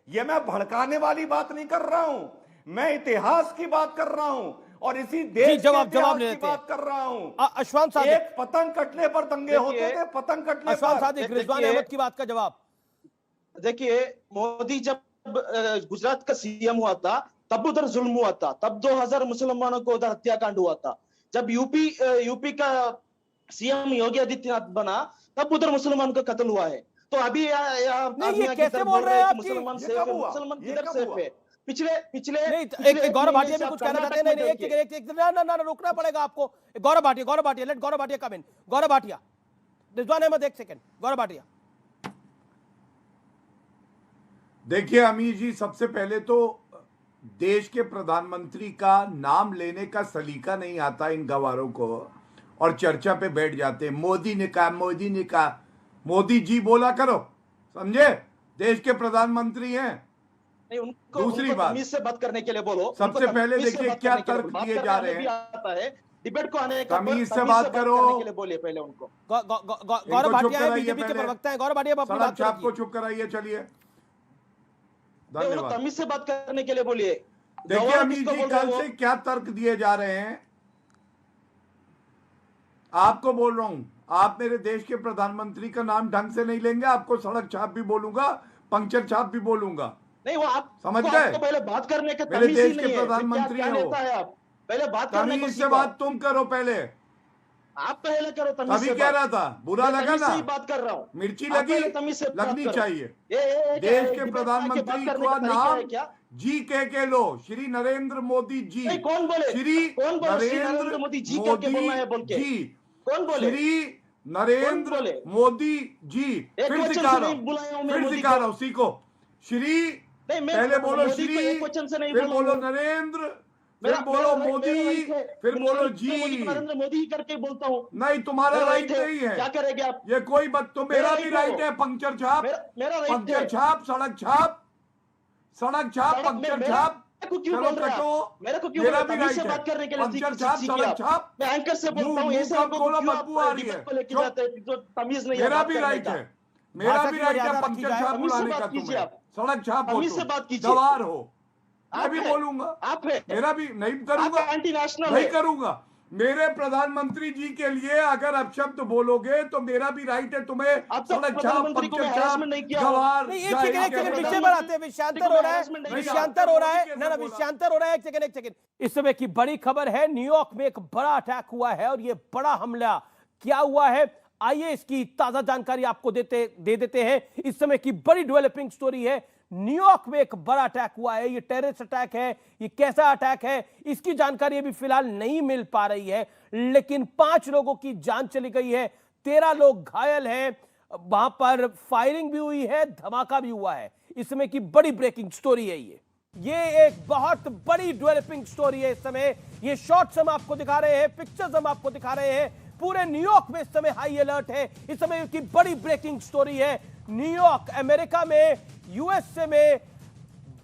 [SPEAKER 8] ये मैं भड़काने वाली बात नहीं कर रहा हूं, मैं इतिहास की बात कर रहा हूं और इसी देश
[SPEAKER 1] जवाब
[SPEAKER 8] की
[SPEAKER 1] लेते
[SPEAKER 8] बात कर रहा हूं।
[SPEAKER 1] अश्वान साहब,
[SPEAKER 8] एक पतंग कटने पर दंगे होते थे, पतंग कटने
[SPEAKER 1] अश्वान
[SPEAKER 8] पर।
[SPEAKER 1] साहब, रिजवान अहमद की बात का जवाब।
[SPEAKER 7] देखिए, मोदी जब गुजरात का सीएम हुआ था तब उधर जुल्म हुआ था, तब 2000 मुसलमानों को उधर हत्याकांड हुआ था। जब यूपी का सीएम योगी आदित्यनाथ बना तब उधर मुसलमान का कत्ल हुआ है। तो अभी
[SPEAKER 1] कैसे बोल रहे हैं आप?
[SPEAKER 7] मुसलमान सेफ है, मुसलमान किधर सेफ है? पिछले
[SPEAKER 1] एक गौरव भाटिया भी कुछ कहना चाहते हैं। नहीं, ना, रोकना पड़ेगा आपको। गौरव भाटिया, लेट गौरव भाटिया कम इन। गौरव भाटिया, रिजवान अहमद, 1 सेकंड। गौरव भाटिया,
[SPEAKER 9] देखिए अमीर जी, सबसे पहले तो देश के प्रधानमंत्री का नाम लेने का सलीका नहीं आता इन गवारों को और चर्चा पे बैठ जाते हैं। मोदी ने कहा, मोदी ने कहा, मोदी जी बोला करो, समझे? देश के प्रधानमंत्री हैं।
[SPEAKER 7] उनको
[SPEAKER 9] दूसरी बात,
[SPEAKER 7] तमीज से बात करने के लिए बोलो।
[SPEAKER 9] सबसे पहले देखिए क्या तर्क दिए जा रहे हैं।
[SPEAKER 7] आता है डिबेट को आने का,
[SPEAKER 9] तमीज से बात करो
[SPEAKER 7] के लिए बोलिए पहले उनको।
[SPEAKER 1] गौरव भाटिया बीजेपी के प्रवक्ता है। गौरव भाटिया, अपनी बात
[SPEAKER 9] आपको चुप कराइए। चलिए, धन्यवाद।
[SPEAKER 7] तमीज से बात करने के लिए बोलिए।
[SPEAKER 9] देखिए अमीर जी, कल से क्या तर्क दिए जा रहे हैं, आपको बोल रहा हूं। आप मेरे देश के प्रधानमंत्री का नाम ढंग से नहीं लेंगे, आपको सड़क छाप भी बोलूंगा, पंक्चर छाप भी बोलूंगा।
[SPEAKER 7] नहीं, वो आप
[SPEAKER 9] समझ गए?
[SPEAKER 7] पहले बात करने का
[SPEAKER 9] मेरे
[SPEAKER 7] तमीज
[SPEAKER 9] देश
[SPEAKER 7] ही
[SPEAKER 9] के
[SPEAKER 7] नहीं है।
[SPEAKER 9] प्रधानमंत्री
[SPEAKER 7] क्या
[SPEAKER 9] हो,
[SPEAKER 7] नेता है आप? पहले बात करने को
[SPEAKER 9] तमीज से
[SPEAKER 7] सीखो।
[SPEAKER 9] बात तुम करो पहले।
[SPEAKER 7] आप पहले करो तमीज
[SPEAKER 9] अभी
[SPEAKER 7] से
[SPEAKER 9] कह
[SPEAKER 7] बात।
[SPEAKER 9] रहा था, बुरा
[SPEAKER 7] मैं
[SPEAKER 9] लगा
[SPEAKER 7] तमीज से
[SPEAKER 9] ना?
[SPEAKER 7] ही बात कर रहा हूँ।
[SPEAKER 9] मिर्ची
[SPEAKER 7] आप
[SPEAKER 9] लगी,
[SPEAKER 7] पहले तमीज से बात
[SPEAKER 9] लगनी
[SPEAKER 7] करो।
[SPEAKER 9] चाहिए।
[SPEAKER 7] ये
[SPEAKER 9] देश के
[SPEAKER 7] डिबेट
[SPEAKER 9] प्रधानमंत्री
[SPEAKER 7] बात करने
[SPEAKER 9] का
[SPEAKER 7] का तरीका है
[SPEAKER 9] नाम
[SPEAKER 7] क्या?
[SPEAKER 9] जी के लो, श्री नरेंद्र मोदी जी।
[SPEAKER 7] नहीं, कौन बोले?
[SPEAKER 9] श्री
[SPEAKER 7] कौन बोले श्री नरेंद्र मोदी जी करके बोलना है बोल के?
[SPEAKER 9] जी,
[SPEAKER 7] कौन बोले?
[SPEAKER 9] श्री नरेंद्र
[SPEAKER 7] बोले?
[SPEAKER 9] मोदी जी।
[SPEAKER 7] एक
[SPEAKER 9] फिर
[SPEAKER 7] वचन
[SPEAKER 9] सिखा
[SPEAKER 7] से
[SPEAKER 9] रहा
[SPEAKER 7] नहीं बुलाया हूं मैं
[SPEAKER 9] हूं, फिर
[SPEAKER 7] मोदी
[SPEAKER 9] सिखा
[SPEAKER 7] को।
[SPEAKER 9] रहा हूं, सीखो। श्री,
[SPEAKER 7] नहीं, मैं
[SPEAKER 9] पहले बोलो
[SPEAKER 7] मोदी को
[SPEAKER 9] श्री,
[SPEAKER 7] एक वचन से नहीं
[SPEAKER 9] फिर
[SPEAKER 7] बोला
[SPEAKER 9] बोलो
[SPEAKER 7] हूं।
[SPEAKER 9] नरेंद्र, फिर
[SPEAKER 7] मेरा
[SPEAKER 9] बोलो
[SPEAKER 7] मेरा
[SPEAKER 9] मोदी,
[SPEAKER 7] राइट है।
[SPEAKER 9] फिर बोलो
[SPEAKER 7] मोदी
[SPEAKER 9] जी।
[SPEAKER 7] को नरेंद्र मोदी ही करके बोलता हूँ।
[SPEAKER 9] नहीं, तुम्हारा
[SPEAKER 7] मेरा
[SPEAKER 9] राइट
[SPEAKER 7] राइट
[SPEAKER 9] नहीं है।
[SPEAKER 7] क्या करेंगे आप?
[SPEAKER 9] ये कोई बात, तो मेरा
[SPEAKER 7] मेरा
[SPEAKER 9] भी
[SPEAKER 7] राइट
[SPEAKER 9] राइट
[SPEAKER 7] है।
[SPEAKER 9] है। पंक्चर छाप,
[SPEAKER 7] मेरा राइट
[SPEAKER 9] पंक्चर
[SPEAKER 7] है।
[SPEAKER 9] छाप, सड़क छाप, सड़क छाप,
[SPEAKER 7] सड़क
[SPEAKER 9] पंक्चर
[SPEAKER 7] में
[SPEAKER 9] छाप।
[SPEAKER 7] को क्यों
[SPEAKER 9] चलो
[SPEAKER 7] बोल रहे हैं
[SPEAKER 9] कटो,
[SPEAKER 7] आप? मेरे को क्यों
[SPEAKER 9] मेरा
[SPEAKER 7] बोल रहे
[SPEAKER 9] भी
[SPEAKER 7] हैं?
[SPEAKER 9] राइट
[SPEAKER 7] से
[SPEAKER 9] है।
[SPEAKER 7] बात करने के लिए
[SPEAKER 9] पंक्चर
[SPEAKER 7] सीख-
[SPEAKER 9] छाप,
[SPEAKER 7] सीखिए
[SPEAKER 9] सड़क
[SPEAKER 7] आप।
[SPEAKER 9] छाप।
[SPEAKER 7] मैं एंकर से बोलता हूँ,
[SPEAKER 9] मुंह
[SPEAKER 7] ऐसे
[SPEAKER 9] का
[SPEAKER 7] लोगों को
[SPEAKER 9] खोलो,
[SPEAKER 7] क्यों
[SPEAKER 9] बदबू
[SPEAKER 7] आप
[SPEAKER 9] आ रही है।
[SPEAKER 7] डिबेट को लेके
[SPEAKER 9] चुप।
[SPEAKER 7] जाते हैं जो तमीज नहीं है
[SPEAKER 9] मेरा
[SPEAKER 7] बात
[SPEAKER 9] भी
[SPEAKER 7] करने
[SPEAKER 9] राइट
[SPEAKER 7] का।
[SPEAKER 9] है, मेरा
[SPEAKER 1] भाषा
[SPEAKER 9] भी
[SPEAKER 1] की
[SPEAKER 9] राइट
[SPEAKER 1] मर्यादा
[SPEAKER 9] है
[SPEAKER 1] रखी
[SPEAKER 9] पंक्चर
[SPEAKER 1] जाए।
[SPEAKER 9] छाप
[SPEAKER 7] तमीज से
[SPEAKER 9] बुलाने का
[SPEAKER 7] बात कीजिए
[SPEAKER 9] तुम्हें।
[SPEAKER 7] आप।
[SPEAKER 9] सड़क छाप हो
[SPEAKER 7] तमीज से
[SPEAKER 9] तुम,
[SPEAKER 7] बात कीजिए।
[SPEAKER 9] गवार हो। मैं
[SPEAKER 7] आप
[SPEAKER 9] भी
[SPEAKER 7] है।
[SPEAKER 9] बोलूंगा,
[SPEAKER 7] आप है।
[SPEAKER 9] मेरा भी नहीं करूंगा,
[SPEAKER 7] आप एंटी नेशनल
[SPEAKER 9] नहीं
[SPEAKER 7] है।
[SPEAKER 9] करूंगा। मेरे प्रधानमंत्री जी के लिए अगर अपशब्द बोलोगे तो मेरा भी राइट है तुम्हें
[SPEAKER 7] अब तक
[SPEAKER 9] सड़क छाप,
[SPEAKER 7] प्रधानमंत्री को
[SPEAKER 9] पंक्चर
[SPEAKER 7] मैं
[SPEAKER 9] छाप,
[SPEAKER 7] harassment नहीं किया।
[SPEAKER 9] गवार।
[SPEAKER 1] नहीं, एक सेकंड विषय पर आते हैं। विषयांतर हो रहा है, विषयांतर हो रहा है। ना, विषयांतर हो रहा है। एक सेकंड। इस समय की बड़ी खबर है, न्यूयॉर्क में एक बड़ा अटैक हुआ है और ये बड़ा हमला क्या हुआ है आइए इसकी ताजा जानकारी आपको दे देते हैं। इस समय की बड़ी डेवलपिंग स्टोरी है। न्यूयॉर्क में एक बड़ा अटैक हुआ है। ये टेररिस्ट अटैक है, ये कैसा अटैक है इसकी जानकारी अभी फिलहाल नहीं मिल पा रही है, लेकिन 5 लोगों की जान चली गई है, 13 लोग घायल हैं। वहां पर फायरिंग भी हुई है, धमाका भी हुआ है। इस समय की बड़ी ब्रेकिंग स्टोरी है ये एक बहुत बड़ी डेवलपिंग स्टोरी है। इस समय ये शॉट्स हम आपको दिखा रहे हैं, पिक्चर्स हम आपको दिखा रहे हैं। पूरे न्यूयॉर्क में इस समय हाई अलर्ट है। इस समय की बड़ी ब्रेकिंग स्टोरी है। न्यूयॉर्क अमेरिका में, यूएसए में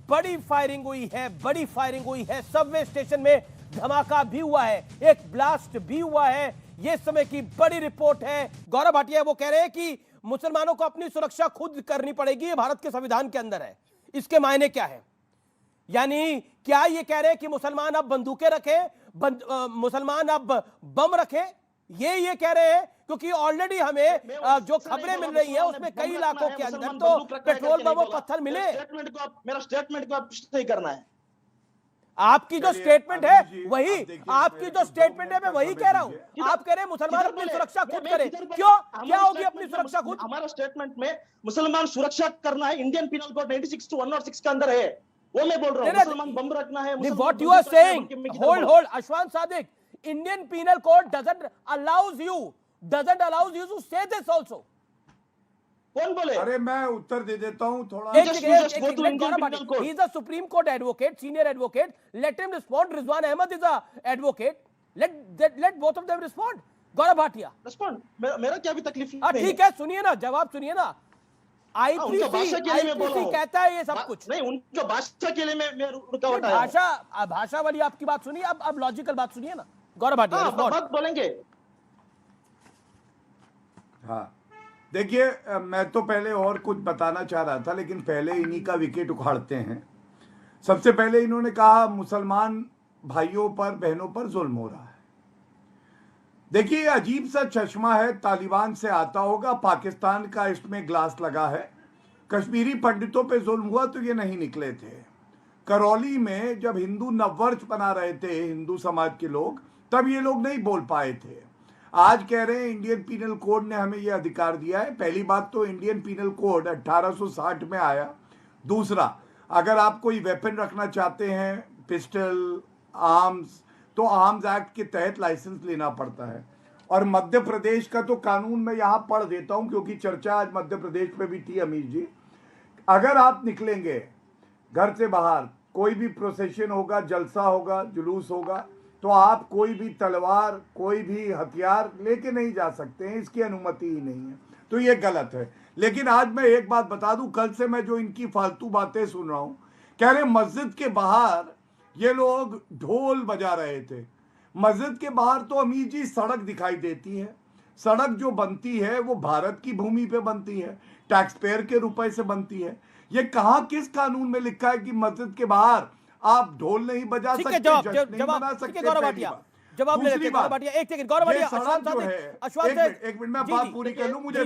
[SPEAKER 1] बड़ी फायरिंग हुई है, बड़ी फायरिंग हुई है। सबवे स्टेशन में धमाका भी हुआ है, एक ब्लास्ट भी हुआ है। यह समय की बड़ी रिपोर्ट है। गौरव भाटिया वो कह रहे हैं कि मुसलमानों को अपनी सुरक्षा खुद करनी पड़ेगी, ये भारत के संविधान के अंदर है। इसके मायने क्या है? यानी क्या ये कह रहे हैं कि मुसलमान अब बंदूकें रखें, मुसलमान अब बम रखें? ये कह रहे हैं क्योंकि ऑलरेडी हमें जो खबरें मिल रही है उसमें कई इलाकों के अंदर तो पेट्रोल बम और पत्थर मिले।
[SPEAKER 7] मेरा स्टेटमेंट को आप नहीं करना है।
[SPEAKER 1] आपकी जो स्टेटमेंट है वही, आपकी जो स्टेटमेंट है मैं वही कह रहा हूं। आप कह रहे हैं मुसलमान अपनी सुरक्षा खुद करें, क्यों? क्या होगी अपनी सुरक्षा खुद?
[SPEAKER 7] हमारा स्टेटमेंट में मुसलमान सुरक्षा करना है, इंडियन पीनल कोड 96 to 106 के अंदर है, वो मैं बोल रहा हूं। मुसलमान बम रखना है,
[SPEAKER 1] what you are saying, hold अशवांत Sadiq, Indian Penal Code doesn't allows you to say this also.
[SPEAKER 7] कौन बोले?
[SPEAKER 9] अरे मैं उत्तर दे देता हूं थोड़ा।
[SPEAKER 1] He is a Supreme Court advocate, senior advocate. Let him respond. Rizwan Ahmed is a advocate. Let both of them respond. Gaurav Bhatia
[SPEAKER 7] respond. मेरा क्या भी तकलीफ नहीं है।
[SPEAKER 1] ठीक है, सुनिए ना, जवाब सुनिए ना। IPC कहता है ये सब कुछ
[SPEAKER 7] नहीं, उनका भाषा के लिए मैं रुकावट आया।
[SPEAKER 1] भाषा वाली आपकी बात सुनिए, अब लॉजिकल बात सुनिए ना गौरव भाटिया।
[SPEAKER 7] बात बोलेंगे।
[SPEAKER 9] हाँ देखिए, मैं तो पहले और कुछ बताना चाह रहा था, लेकिन पहले इन्हीं का विकेट उखाड़ते हैं। सबसे पहले इन्होंने कहा मुसलमान भाइयों पर, बहनों पर जुल्म हो रहा है। देखिए अजीब सा चश्मा है, तालिबान से आता होगा, पाकिस्तान का इसमें ग्लास लगा है। कश्मीरी पंडितों पे जुल्म हुआ तो ये नहीं निकले थे। करौली में जब हिंदू नववर्ष बना रहे थे हिंदू समाज के लोग, तब ये लोग नहीं बोल पाए थे। आज कह रहे हैं इंडियन पीनल कोड ने हमें यह अधिकार दिया है। पहली बात तो इंडियन पीनल कोड 1860 में आया। दूसरा, अगर आप कोई वेपन रखना चाहते हैं, पिस्टल, आर्म्स, तो आर्म्स एक्ट के तहत लाइसेंस लेना पड़ता है। और मध्य प्रदेश का तो कानून मैं यहाँ पढ़ देता हूँ, क्योंकि चर्चा आज मध्य प्रदेश में भी थी अमीर जी। अगर आप निकलेंगे घर से बाहर, कोई भी प्रोसेशन होगा, जलसा होगा, जुलूस होगा, तो आप कोई भी तलवार, कोई भी हथियार लेके नहीं जा सकते हैं, इसकी अनुमति ही नहीं है। तो ये गलत है। लेकिन आज मैं एक बात बता दूं, कल से मैं जो इनकी फालतू बातें सुन रहा हूं, कह रहे मस्जिद के बाहर ये लोग ढोल बजा रहे थे। मस्जिद के बाहर तो अमीर जी सड़क दिखाई देती है। सड़क जो बनती है वो भारत की भूमि पे बनती है, टैक्स पेयर के रुपए से बनती है। ये कहां किस कानून में लिखा है कि मस्जिद के बाहर आप ढोल नहीं बजा सकते,
[SPEAKER 1] जवाब ले लेते गौरव भाटिया। एक सेकंड गौरव भाटिया,
[SPEAKER 9] एक मिनट में बात पूरी कर लूं, मुझे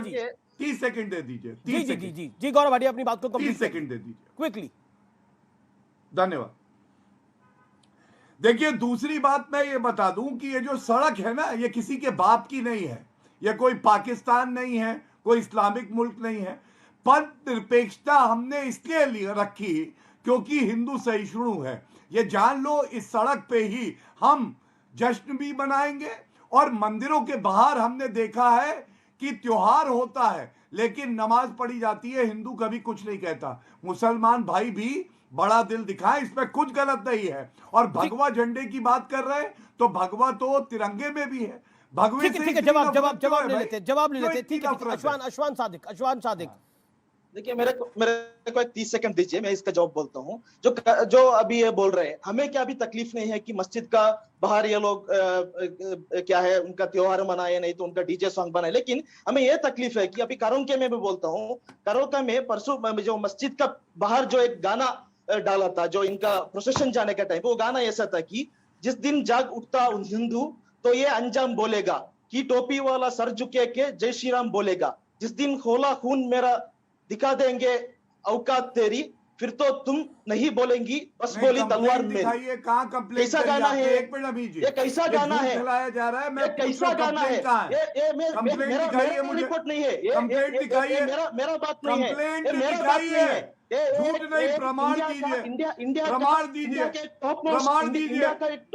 [SPEAKER 9] 30 सेकंड दे दीजिए।
[SPEAKER 1] जी गौरव भाटिया अपनी बात को
[SPEAKER 9] 30 सेकंड दे दीजिए
[SPEAKER 1] क्विकली।
[SPEAKER 9] धन्यवाद। देखिए दूसरी बात मैं ये बता दूं कि ये जो सड़क है ना, ये किसी के बाप की नहीं है, ये कोई पाकिस्तान नहीं है, कोई इस्लामिक मुल्क नहीं है। पद निरपेक्षता हमने इसलिए रखी क्योंकि हिंदू सहिष्णु है। ये जान लो, इस सड़क पे ही हम जश्न भी मनाएंगे और मंदिरों के बाहर हमने देखा है कि त्योहार होता है लेकिन नमाज पढ़ी जाती है। हिंदू कभी कुछ नहीं कहता। मुसलमान भाई भी बड़ा दिल दिखाए, इसमें कुछ गलत नहीं है। और भगवा झंडे की बात कर रहे हैं तो भगवा तो तिरंगे में भी है। भगवे से
[SPEAKER 1] जवाब ले लेते। ठीक है अशवान सादिक।
[SPEAKER 7] देखिए मेरे को एक 30 सेकंड दीजिए, मैं इसका जवाब बोलता हूँ। जो अभी ये बोल रहे हैं, हमें क्या भी तकलीफ नहीं है कि मस्जिद का बाहर ये लोग क्या है उनका त्योहार मनाए, नहीं तो उनका डीजे सॉन्ग बनाए। लेकिन हमें यह तकलीफ है कि अभी कारोंके में भी बोलता हूँ, कारोंका में परसों जो मस्जिद का बाहर जो एक गाना डाला था, जो इनका प्रोसेशन जाने का टाइम, वो गाना ऐसा था कि जिस दिन जाग उठता हिंदू तो ये अंजाम बोलेगा कि टोपी वाला सर झुके के जय श्री राम बोलेगा। जिस दिन खोला खून मेरा दिखा देंगे औकात तेरी, फिर तो तुम नहीं बोलेंगी, बस
[SPEAKER 9] नहीं,
[SPEAKER 7] बोली
[SPEAKER 9] complaint
[SPEAKER 7] तलवार मेरी।
[SPEAKER 9] दिखाइए, कहाँ कंप्लेंट
[SPEAKER 7] कैसा गाना है?
[SPEAKER 9] एक मिनट अभी जी,
[SPEAKER 7] ये कैसा गाना है?
[SPEAKER 9] चलाया जा रहा है, मैं
[SPEAKER 7] ये कैसा गाना है?
[SPEAKER 9] कंप्लेंट दिखाइए मुझे,
[SPEAKER 7] रिपोर्ट नहीं है,
[SPEAKER 9] कंप्लेंट दिखाइए,
[SPEAKER 7] मेरा बात नहीं है,
[SPEAKER 9] कंप्लेंट
[SPEAKER 7] ये मेरा बात नहीं
[SPEAKER 9] दिखाइए,
[SPEAKER 7] है।
[SPEAKER 9] झूठ नहीं, प्रमाण दीजिए,
[SPEAKER 7] इंडिया
[SPEAKER 9] प्रमाण दीजिए, प्रमाण दीजिए।
[SPEAKER 7] इंडिया का एक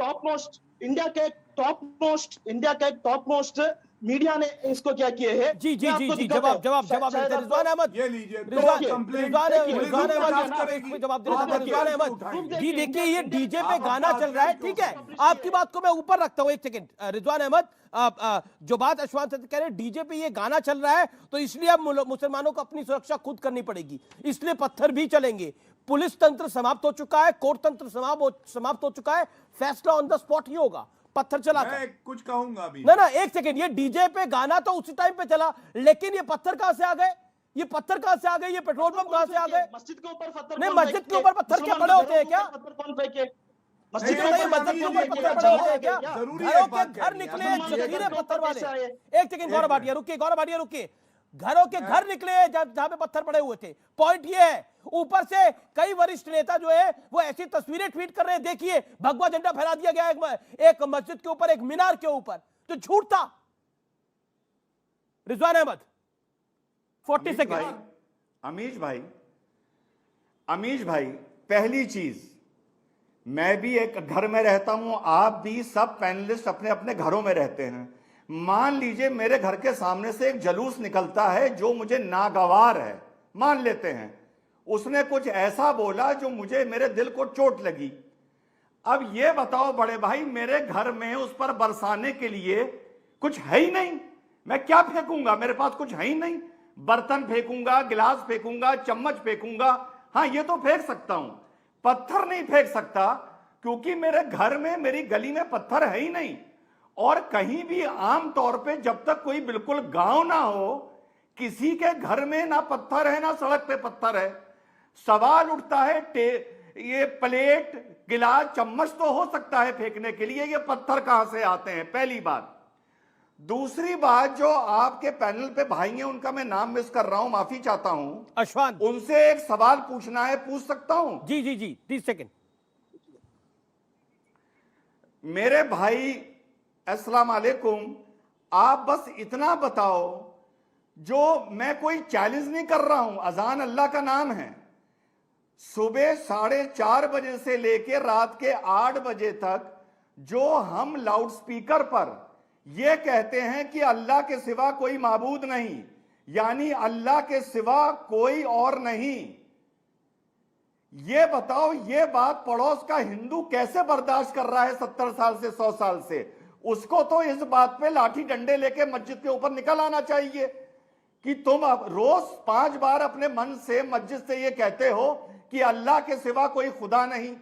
[SPEAKER 7] टॉप मोस्ट मीडिया ने इसको क्या किए है?
[SPEAKER 1] जी जी
[SPEAKER 7] मैं
[SPEAKER 1] जी
[SPEAKER 7] आपको
[SPEAKER 1] जी,
[SPEAKER 7] दिखाता हूं।
[SPEAKER 1] जवाब
[SPEAKER 7] शायद
[SPEAKER 1] देते हैं।
[SPEAKER 7] आपको-
[SPEAKER 1] रिजवान अहमद,
[SPEAKER 9] ये लीजिए,
[SPEAKER 1] रिजवान
[SPEAKER 9] कंप्लेंट
[SPEAKER 1] रिजवान
[SPEAKER 7] पुलिस
[SPEAKER 1] अहमद
[SPEAKER 9] करेगी।
[SPEAKER 1] जवाब देना चाहते हैं। रिजवान अहमद
[SPEAKER 9] उठाएंगे।
[SPEAKER 1] जी देखिए, ये डीजे पे
[SPEAKER 9] आप
[SPEAKER 1] गाना
[SPEAKER 9] अपना
[SPEAKER 1] चल रहा है, ठीक है, आपकी बात को मैं ऊपर रखता हूं, एक सेकंड। रिजवान अहमद, जो बात अशवान से कह रहे हैं, डीजे पे ये गाना चल रहा है तो इसलिए अब मुसलमानों को अपनी सुरक्षा खुद करनी पड़ेगी, इसलिए पत्थर भी चलेंगे। पुलिस तंत्र समाप्त हो चुका है, कोर्ट तंत्र समाप्त हो चुका है, फैसला ऑन द स्पॉट ही होगा, पत्थर चला कर।
[SPEAKER 9] मैं कुछ कहूंगा अभी।
[SPEAKER 1] ना एक सेकंड, ये डीजे पे गाना तो उसी टाइम पे चला, लेकिन ये पत्थर कहां से आ गए? ये पत्थर कहां से आ गए? ये पेट्रोल पंप कहां से आ गए?
[SPEAKER 7] मस्जिद के ऊपर पत्थर
[SPEAKER 1] नहीं,
[SPEAKER 7] कौन
[SPEAKER 1] मस्जिद के
[SPEAKER 7] फेंके?
[SPEAKER 1] ऊपर पत्थर क्या पड़े होते हैं क्या?
[SPEAKER 7] पत्थर कौन फेंके?
[SPEAKER 1] मस्जिद
[SPEAKER 7] के
[SPEAKER 1] में नहीं,
[SPEAKER 7] ऊपर
[SPEAKER 1] मस्जिद के ऊपर
[SPEAKER 7] फेंके?
[SPEAKER 1] पत्थर पड़े होते हैं क्या?
[SPEAKER 9] जरूरी है
[SPEAKER 1] घरों के
[SPEAKER 9] बात
[SPEAKER 1] घर
[SPEAKER 9] करनी,
[SPEAKER 1] निकले
[SPEAKER 9] आप
[SPEAKER 1] जखीरे
[SPEAKER 7] ये
[SPEAKER 1] पत्थर वाले।
[SPEAKER 7] कैसे आए?
[SPEAKER 1] एक सेकंड, गौरव भाटिया रुकिए, घरों के घर निकले जहां पे पत्थर पड़े हुए थे। पॉइंट ये है, ऊपर से कई वरिष्ठ नेता जो है वो ऐसी तस्वीरें ट्वीट कर रहे हैं, देखिए भगवा झंडा फहरा दिया गया एक मस्जिद के ऊपर, एक मीनार के ऊपर, तो झूठ था। रिजवान अहमद, 40 सेकंड।
[SPEAKER 8] अमीश भाई, पहली चीज, मैं भी एक घर में रहता हूं, आप भी, सब पैनलिस्ट अपने अपने घरों में रहते हैं। मान लीजिए मेरे घर के सामने से एक जलूस निकलता है जो मुझे नागवार है, मान लेते हैं, उसने कुछ ऐसा बोला जो मुझे, मेरे दिल को चोट लगी। अब ये बताओ बड़े भाई, मेरे घर में उस पर बरसाने के लिए कुछ है ही नहीं, मैं क्या फेंकूंगा? मेरे पास कुछ है ही नहीं। बर्तन फेंकूंगा, गिलास फेंकूंगा, चम्मच फेंकूंगा, हाँ ये तो फेंक सकता हूं, पत्थर नहीं फेंक सकता, क्योंकि मेरे घर में, मेरी गली में पत्थर है ही नहीं। और कहीं भी आम तौर पे जब तक कोई बिल्कुल गांव ना हो, किसी के घर में ना पत्थर है ना सड़क पे पत्थर है। सवाल उठता है, ये प्लेट, गिलास, चम्मच तो हो सकता है फेंकने के लिए, ये पत्थर कहां से आते हैं? पहली बात। दूसरी बात, जो आपके पैनल पे भाई हैं, उनका मैं नाम मिस कर रहा हूं, माफी चाहता हूं,
[SPEAKER 1] अशवान,
[SPEAKER 8] उनसे एक सवाल पूछना है, पूछ सकता हूं?
[SPEAKER 1] जी जी जी, 30 सेकंड।
[SPEAKER 8] मेरे भाई अस्सलाम वालेकुम, आप बस इतना बताओ, जो मैं कोई चैलेंज नहीं कर रहा हूं, अजान अल्लाह का नाम है, सुबह 4:30 बजे से लेकर रात के 8 बजे तक जो हम लाउडस्पीकर पर यह कहते हैं कि अल्लाह के सिवा कोई माबूद नहीं, यानी अल्लाह के सिवा कोई और नहीं, ये बताओ, ये बात पड़ोस का हिंदू कैसे बर्दाश्त कर रहा है 70 साल से, 100 साल से? उसको तो इस बात पे लाठी डंडे लेके मस्जिद के ऊपर निकल आना चाहिए कि तुम रोज 5 बार अपने मन से, मस्जिद से ये कहते हो कि अल्लाह के सिवा कोई खुदा नहीं।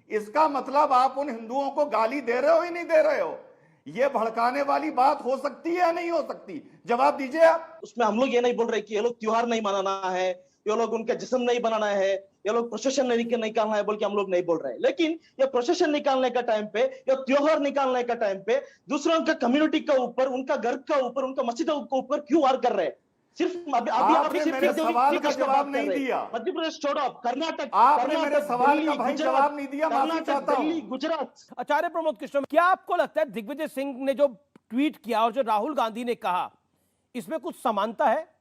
[SPEAKER 8] इसका मतलब आप उन हिंदुओं को गाली दे रहे हो ही नहीं दे रहे हो? ये भड़काने वाली बात हो सकती है या नहीं हो सकती? जवाब दीजिए आप।
[SPEAKER 7] उसमें हम लोग ये नहीं बोल रहे कि ये लोग त्योहार नहीं मनाना है, ये लोग उनका जिस्म नहीं बनाना है, ये लोग प्रोसेशन नहीं निकालना है बोल के हम लोग नहीं बोल रहे हैं। लेकिन ये प्रोसेशन निकालने का टाइम पे या त्योहार निकालने का टाइम पे दूसरों का कम्युनिटी का ऊपर, उनका घर का ऊपर, उनका मस्जिद के ऊपर क्यों वार कर रहे हैं? सिर्फ अभी
[SPEAKER 8] आपने मेरे सवाल का जवाब नहीं दिया।
[SPEAKER 7] मध्य प्रदेश छोड़ो, आप कर्नाटक,
[SPEAKER 8] आपने मेरे सवाल का भाई जवाब नहीं दिया, माफी चाहता हूं।
[SPEAKER 7] दिल्ली, गुजरात।
[SPEAKER 1] आचार्य प्रमोद कृष्ण, क्या आपको लगता है दिग्विजय सिंह ने जो ट्वीट किया और जो राहुल गांधी ने कहा, इसमें कुछ समानता है?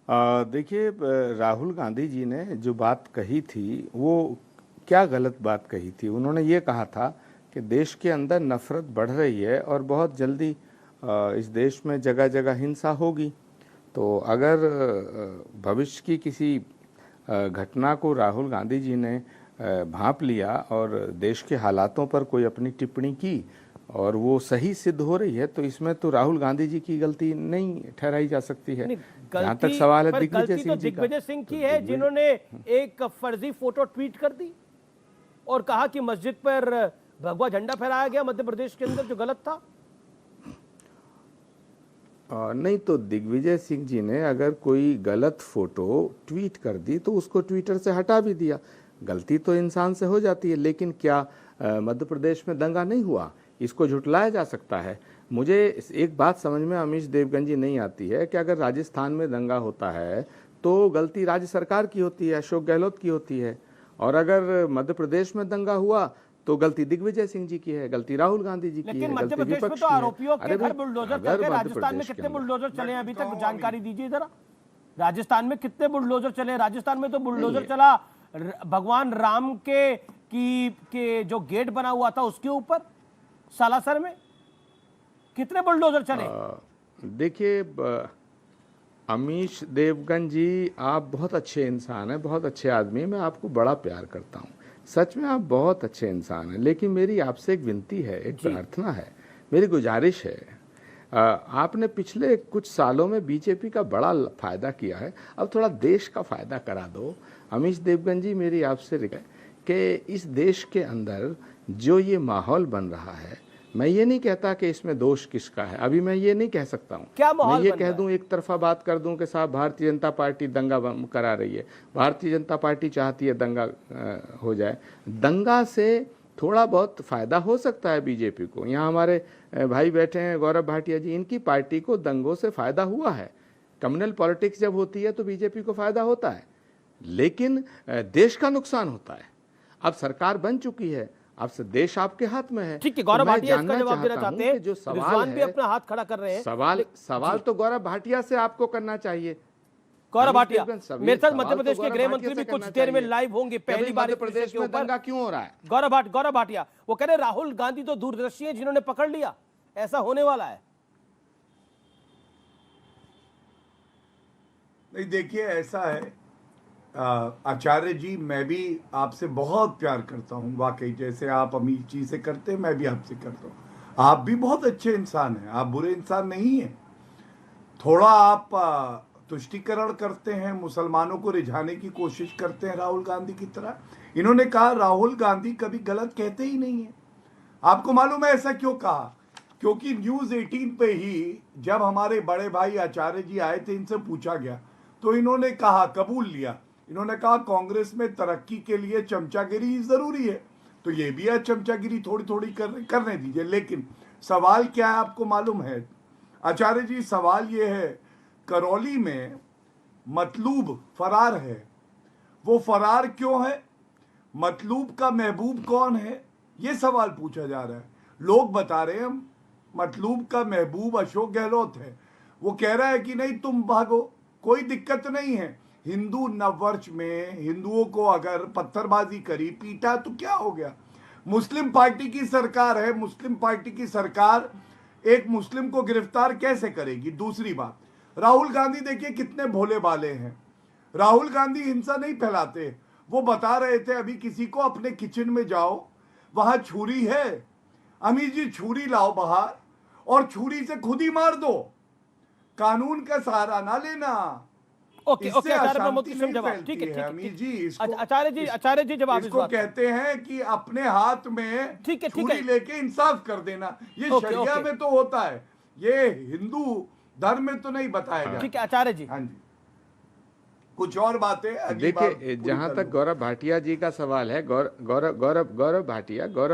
[SPEAKER 10] देखिए, राहुल गांधी जी ने जो बात कही थी वो क्या गलत बात कही थी। उन्होंने ये कहा था कि देश के अंदर नफरत बढ़ रही है और बहुत जल्दी इस देश में जगह जगह हिंसा होगी। तो अगर भविष्य की किसी घटना को राहुल गांधी जी ने भांप लिया और देश के हालातों पर कोई अपनी टिप्पणी की और वो सही सिद्ध हो रही है, तो इसमें तो राहुल गांधी जी की गलती नहीं ठहराई जा सकती है। जहां तक सवाल है दिग्विजय सिंह जी का,
[SPEAKER 1] दिग्विजय सिंह की है, जिन्होंने एक फर्जी फोटो ट्वीट कर दी और कहा कि मस्जिद पर भगवा झंडा फहराया गया मध्य प्रदेश के अंदर, जो गलत था।
[SPEAKER 10] नहीं, तो दिग्विजय सिंह जी ने अगर कोई गलत फोटो ट्वीट कर दी तो उसको ट्विटर से हटा भी दिया। गलती तो इंसान से हो जाती है, लेकिन क्या मध्य प्रदेश में दंगा नहीं हुआ? इसको झुटलाया जा सकता है? मुझे एक बात समझ में अमीश देवगन जी नहीं आती है कि अगर राजस्थान में दंगा होता है तो गलती राज्य सरकार की होती है, अशोक गहलोत की होती है, और अगर मध्य प्रदेश में दंगा हुआ तो गलती दिग्विजय सिंह जी की है, गलती राहुल गांधी जी की है,
[SPEAKER 1] लेकिन मध्य
[SPEAKER 10] गलती
[SPEAKER 1] प्रदेश में
[SPEAKER 10] विपक्ष
[SPEAKER 1] तो
[SPEAKER 10] की है।
[SPEAKER 1] आरोपियों के
[SPEAKER 10] अरे
[SPEAKER 1] घर
[SPEAKER 10] भाई,
[SPEAKER 1] बुलडोजर
[SPEAKER 10] अगर
[SPEAKER 1] चल गए।
[SPEAKER 10] मध्य
[SPEAKER 1] राजस्थान में
[SPEAKER 10] प्रदेश के
[SPEAKER 1] कितने
[SPEAKER 10] अंदर-
[SPEAKER 1] बुलडोजर चले हैं अभी तक, जानकारी दीजिए जरा। राजस्थान में कितने बुलडोजर चले? राजस्थान में तो बुलडोजर चला भगवान राम के जो गेट बना हुआ था उसके ऊपर, सालासर में कितने बुलडोजर चले?
[SPEAKER 10] देखिए अमीश देवगन जी, आप बहुत अच्छे इंसान हैं, बहुत अच्छे आदमी हैं, मैं आपको बड़ा प्यार करता हूं, सच में आप बहुत अच्छे इंसान हैं। लेकिन मेरी आपसे एक विनती है, एक प्रार्थना है, मेरी गुजारिश है। आपने पिछले कुछ सालों में बीजेपी का बड़ा फायदा किया है, अब थोड़ा देश का फायदा करा दो। अमीश देवगन जी, मेरी आपसे रिक्वेस्ट कि इस देश के अंदर जो ये माहौल बन रहा है, मैं ये नहीं कहता कि इसमें दोष किसका है, अभी मैं ये नहीं कह सकता हूँ।
[SPEAKER 1] क्या माहौल
[SPEAKER 10] मैं ये
[SPEAKER 1] बन
[SPEAKER 10] कह
[SPEAKER 1] रहा है?
[SPEAKER 10] दूं, एक तरफा बात कर दूं कि साहब भारतीय जनता पार्टी दंगा करा रही है, भारतीय जनता पार्टी चाहती है दंगा हो जाए। दंगा से थोड़ा बहुत फायदा हो सकता है बीजेपी को। यहाँ हमारे भाई बैठे हैं गौरव भाटिया जी, इनकी पार्टी को दंगों से फायदा हुआ है। कम्युनल पॉलिटिक्स जब होती है तो बीजेपी को फायदा होता है, लेकिन देश का नुकसान होता है। अब सरकार बन चुकी है, अब से देश आपके हाथ में है।
[SPEAKER 1] ठीक है, गौरव
[SPEAKER 10] तो मैं
[SPEAKER 1] भाटिया इसका
[SPEAKER 10] जानना
[SPEAKER 1] जवाब देना
[SPEAKER 10] चाहता हूं
[SPEAKER 1] चाहते हैं।
[SPEAKER 10] कि जो सवाल
[SPEAKER 1] रिजवान भी
[SPEAKER 10] है,
[SPEAKER 1] अपना हाथ खड़ा कर रहे हैं।
[SPEAKER 10] सवाल तो गौरव भाटिया से आपको करना चाहिए।
[SPEAKER 1] गौरव
[SPEAKER 10] अमीश
[SPEAKER 1] भाटिया,
[SPEAKER 10] देवगन, सभी
[SPEAKER 1] मेरे साथ
[SPEAKER 10] सवाल
[SPEAKER 1] मध्य
[SPEAKER 10] तो
[SPEAKER 1] प्रदेश के
[SPEAKER 10] गौरव
[SPEAKER 1] गृह
[SPEAKER 10] भाटिया
[SPEAKER 1] मंत्री
[SPEAKER 10] से
[SPEAKER 1] भी कुछ
[SPEAKER 10] करना
[SPEAKER 1] देर में
[SPEAKER 10] चाहिए।
[SPEAKER 1] लाइव होंगे।
[SPEAKER 10] कि भाई
[SPEAKER 1] पहली बार
[SPEAKER 10] मध्य
[SPEAKER 1] इस विषय
[SPEAKER 10] प्रदेश
[SPEAKER 1] के
[SPEAKER 10] में
[SPEAKER 1] ऊपर
[SPEAKER 10] दंगा क्यों हो रहा है?
[SPEAKER 1] गौरव भाटिया वो कह रहे राहुल गांधी तो दूरदर्शी है जिन्होंने पकड़ लिया, ऐसा होने वाला है।
[SPEAKER 9] नहीं, देखिए ऐसा है आचार्य जी, मैं भी आपसे बहुत प्यार करता हूं, वाकई जैसे आप अमीश जी से करते हैं मैं भी आपसे करता हूं। आप भी बहुत अच्छे इंसान हैं, आप बुरे इंसान नहीं हैं। थोड़ा आप तुष्टीकरण करते हैं, मुसलमानों को रिझाने की कोशिश करते हैं राहुल गांधी की तरह। इन्होंने कहा राहुल गांधी कभी गलत कहते ही नहीं है। आपको मालूम है ऐसा क्यों कहा? क्योंकि न्यूज 18 पे ही जब हमारे बड़े भाई आचार्य जी आए थे, इनसे पूछा गया तो इन्होंने कहा, कबूल लिया, इन्होंने कहा कांग्रेस में तरक्की के लिए चमचागिरी जरूरी है, तो ये भी है चमचागिरी थोड़ी थोड़ी करने दीजिए। लेकिन सवाल क्या है आपको मालूम है आचार्य जी? सवाल ये है, करौली में मतलूब फरार है, वो फरार क्यों है? मतलूब का महबूब कौन है, ये सवाल पूछा जा रहा है। लोग बता रहे हैं मतलूब का महबूब अशोक गहलोत है। वो कह रहा है कि नहीं तुम भागो, कोई दिक्कत नहीं है। हिंदू नववर्ष में हिंदुओं को अगर पत्थरबाजी करी, पीटा तो क्या हो गया? मुस्लिम पार्टी की सरकार है, मुस्लिम पार्टी की सरकार एक मुस्लिम को गिरफ्तार कैसे करेगी? दूसरी बात, राहुल गांधी देखिए कितने भोले भाले हैं। राहुल गांधी हिंसा नहीं फैलाते। वो बता रहे थे अभी किसी को, अपने किचन में जाओ, वहां छुरी है, अमीर जी छुरी लाओ बाहर और छुरी से खुद ही मार दो, कानून का सहारा ना लेना।
[SPEAKER 1] ओके ओके, आचार्य प्रमोद कृष्ण जवाब। ठीक है
[SPEAKER 9] अमीर जी,
[SPEAKER 1] आचार्य जी जवाब।
[SPEAKER 9] इसको कहते हैं कि अपने हाथ में
[SPEAKER 1] ठीक है
[SPEAKER 9] छुरी लेके इंसाफ कर देना। ये शरिया में तो होता है, ये हिंदू धर्म में तो नहीं बताया गया।
[SPEAKER 1] ठीक है आचार्य जी।
[SPEAKER 9] हाँ जी, कुछ और बातें
[SPEAKER 10] देखिए, जहां तक गौरव भाटिया जी का सवाल है, गौरव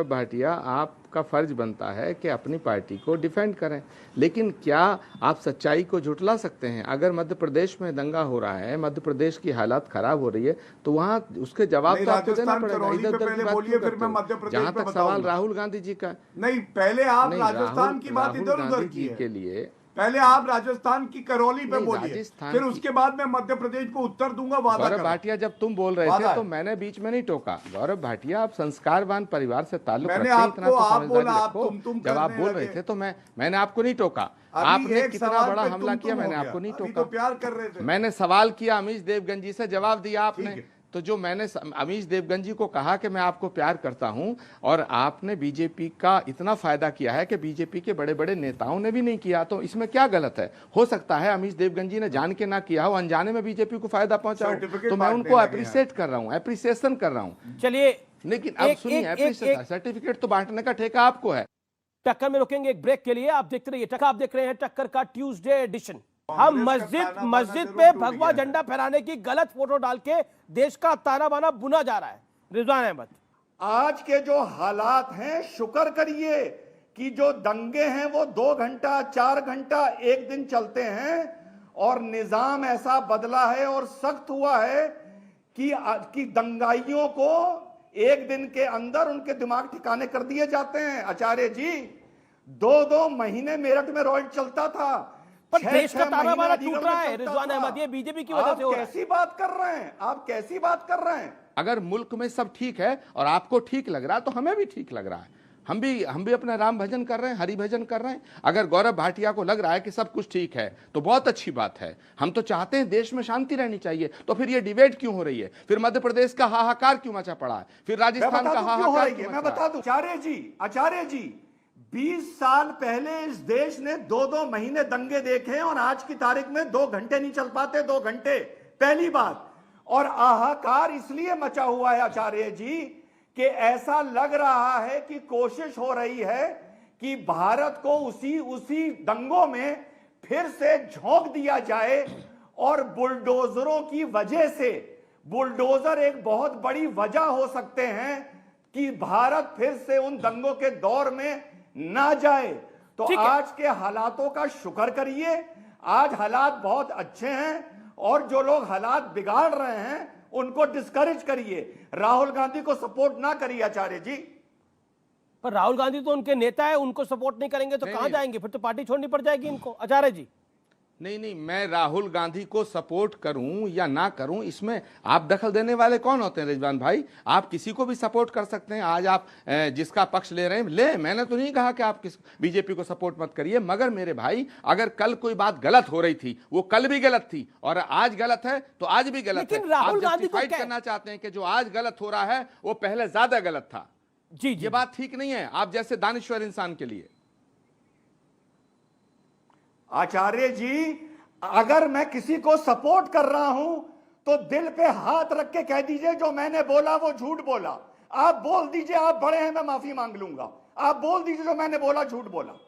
[SPEAKER 10] भाटिया, आपका फर्ज बनता है कि अपनी पार्टी को डिफेंड करें, लेकिन क्या आप सच्चाई को झुठला सकते हैं? अगर मध्य प्रदेश में दंगा हो रहा है, मध्य प्रदेश की हालत खराब हो रही है, तो वहां उसके जवाब तो आपको देना पड़ेगा। इधर जहां तक सवाल राहुल गांधी जी का,
[SPEAKER 9] नहीं, पहले आप राजस्थान की बात इधर उधर की
[SPEAKER 10] के लिए,
[SPEAKER 9] पहले आप राजस्थान की करौली पे बोलिए, फिर उसके बाद मैं मध्य प्रदेश को उत्तर दूंगा, वादा
[SPEAKER 10] गौरव भाटिया, जब तुम बोल रहे थे तो मैंने बीच में नहीं टोका। गौरव भाटिया, आप संस्कारवान परिवार से ताल्लुक रखते हैं, इतना तो समझदारी रखो। जब आप बोल रहे थे तो मैंने आपको नहीं टोका। आपने कितना बड़ा हमला किया, मैंने आपको नहीं टोका।
[SPEAKER 9] प्यार कर रहे थे,
[SPEAKER 10] मैंने सवाल किया अमीश देवगन जी से, जवाब दिया आपने। तो जो मैंने अमीश देवगन जी को कहा कि मैं आपको प्यार करता हूं, और आपने बीजेपी का इतना फायदा किया है कि बीजेपी के बड़े बड़े नेताओं ने भी नहीं किया, तो इसमें क्या गलत है? हो सकता है अमीश देवगन जी ने जान के ना किया हो, अनजाने में बीजेपी को फायदा पहुंचा हो, तो मैं उनको अप्रिशिएट कर रहा हूं, एप्रिसिएशन कर रहा हूं।
[SPEAKER 1] चलिए,
[SPEAKER 10] लेकिन अब सुनिए, सर्टिफिकेट तो बांटने का ठेका आपको है।
[SPEAKER 1] टक्कर में रुकेंगे एक ब्रेक के लिए, आप देखते रहिए टक्कर। आप देख रहे हैं टक्कर का ट्यूसडे एडिशन। हम मस्जिद पे भगवा झंडा फहराने की गलत फोटो डाल के देश का ताना बाना बुना जा रहा है। रिजवान अहमद,
[SPEAKER 8] आज के जो हालात हैं, शुक्र करिए कि जो दंगे हैं वो 2 घंटा 4 घंटा एक दिन चलते हैं और निजाम ऐसा बदला है और सख्त हुआ है कि दंगाइयों को एक दिन के अंदर उनके दिमाग ठिकाने कर दिए जाते हैं। आचार्य जी 2-2 महीने मेरठ में रॉयड चलता था,
[SPEAKER 1] पर
[SPEAKER 8] 6-6
[SPEAKER 1] देश का ताना बाना
[SPEAKER 8] महीने
[SPEAKER 1] टूट रहा है
[SPEAKER 8] चलता
[SPEAKER 1] रिजवान
[SPEAKER 8] था।
[SPEAKER 1] अहमद, ये बीजेपी की वजह से हो रहा है।
[SPEAKER 8] कैसी बात कर रहे हैं आप, कैसी बात कर रहे हैं?
[SPEAKER 10] अगर मुल्क में सब ठीक है और आपको ठीक लग रहा है तो हमें भी ठीक लग रहा है। हम भी अपना राम भजन कर रहे हैं, हरि भजन कर रहे हैं। अगर गौरव भाटिया को लग रहा है कि सब कुछ ठीक है तो बहुत अच्छी बात है। हम तो चाहते हैं देश में शांति रहनी चाहिए, तो फिर ये डिबेट क्यों हो रही है? फिर मध्य प्रदेश का हाहाकार क्यों मचा पड़ा है? फिर राजस्थान का हाहाकार क्यों?
[SPEAKER 8] मैं बता दूं आचार्य जी 20 साल पहले इस देश ने 2-2 महीने दंगे देखे हैं और आज की तारीख में 2 घंटे नहीं चल पाते, 2 घंटे। पहली बात, और हाहाकार इसलिए मचा हुआ है आचार्य जी कि ऐसा लग रहा है कि कोशिश हो रही है कि भारत को उसी दंगों में फिर से झोंक दिया जाए। और बुलडोजरों की वजह से, बुलडोजर एक बहुत बड़ी वजह हो सकते हैं कि भारत फिर से उन दंगों के दौर में ना जाए। तो आज के हालातों का शुक्र करिए, आज हालात बहुत अच्छे हैं और जो लोग हालात बिगाड़ रहे हैं उनको डिस्करेज करिए, राहुल गांधी को सपोर्ट ना करिए आचार्य जी।
[SPEAKER 1] पर राहुल गांधी तो उनके नेता है, उनको सपोर्ट नहीं करेंगे तो कहां जाएंगे? फिर तो पार्टी छोड़नी पड़ जाएगी इनको। आचार्य जी
[SPEAKER 10] नहीं, मैं राहुल गांधी को सपोर्ट करूं या ना करूं इसमें आप दखल देने वाले कौन होते हैं रिजवान भाई? आप किसी को भी सपोर्ट कर सकते हैं। आज आप जिसका पक्ष ले रहे हैं ले, मैंने तो नहीं कहा कि आप बीजेपी को सपोर्ट मत करिए, मगर मेरे भाई अगर कल कोई बात गलत हो रही थी वो कल भी गलत थी और आज गलत है तो आज भी गलत है।
[SPEAKER 1] राहुल गांधी को
[SPEAKER 10] फाइट करना चाहते हैं कि जो आज गलत हो रहा है वो पहले ज्यादा गलत था।
[SPEAKER 1] जी,
[SPEAKER 10] ये बात ठीक नहीं है आप जैसे दानिश्वर इंसान के लिए।
[SPEAKER 8] आचार्य जी अगर मैं किसी को सपोर्ट कर रहा हूं तो दिल पे हाथ रख के कह दीजिए जो मैंने बोला वो झूठ बोला। आप बोल दीजिए आप बड़े हैं, मैं माफी मांग लूंगा। आप बोल दीजिए जो मैंने बोला झूठ बोला।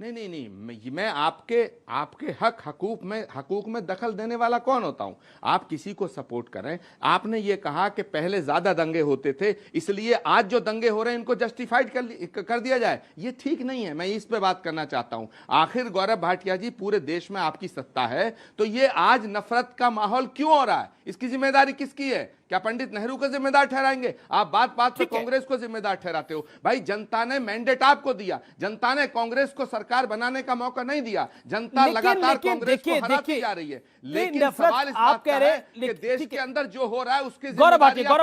[SPEAKER 10] नहीं, मैं आपके हकूक में दखल देने वाला कौन होता हूं? आप किसी को सपोर्ट करें। आपने ये कहा कि पहले ज्यादा दंगे होते थे इसलिए आज जो दंगे हो रहे हैं इनको जस्टिफाइड कर दिया जाए, ये ठीक नहीं है। मैं इस पे बात करना चाहता हूं। आखिर गौरव भाटिया जी पूरे देश में आपकी सत्ता है तो ये आज नफरत का माहौल क्यों हो रहा है? इसकी जिम्मेदारी किसकी है? क्या पंडित नेहरू को जिम्मेदार ठहराएंगे? आप बात पे कांग्रेस को जिम्मेदार ठहराते हो। भाई जनता ने मैंडेट आपको दिया, जनता ने कांग्रेस को सरकार बनाने का मौका नहीं दिया। जनता लगातार कांग्रेस को हराती जा रही है। लेकिन सवाल इस बात का है कि देश के अंदर जो हो रहा है उसके
[SPEAKER 1] गौरव भाटिया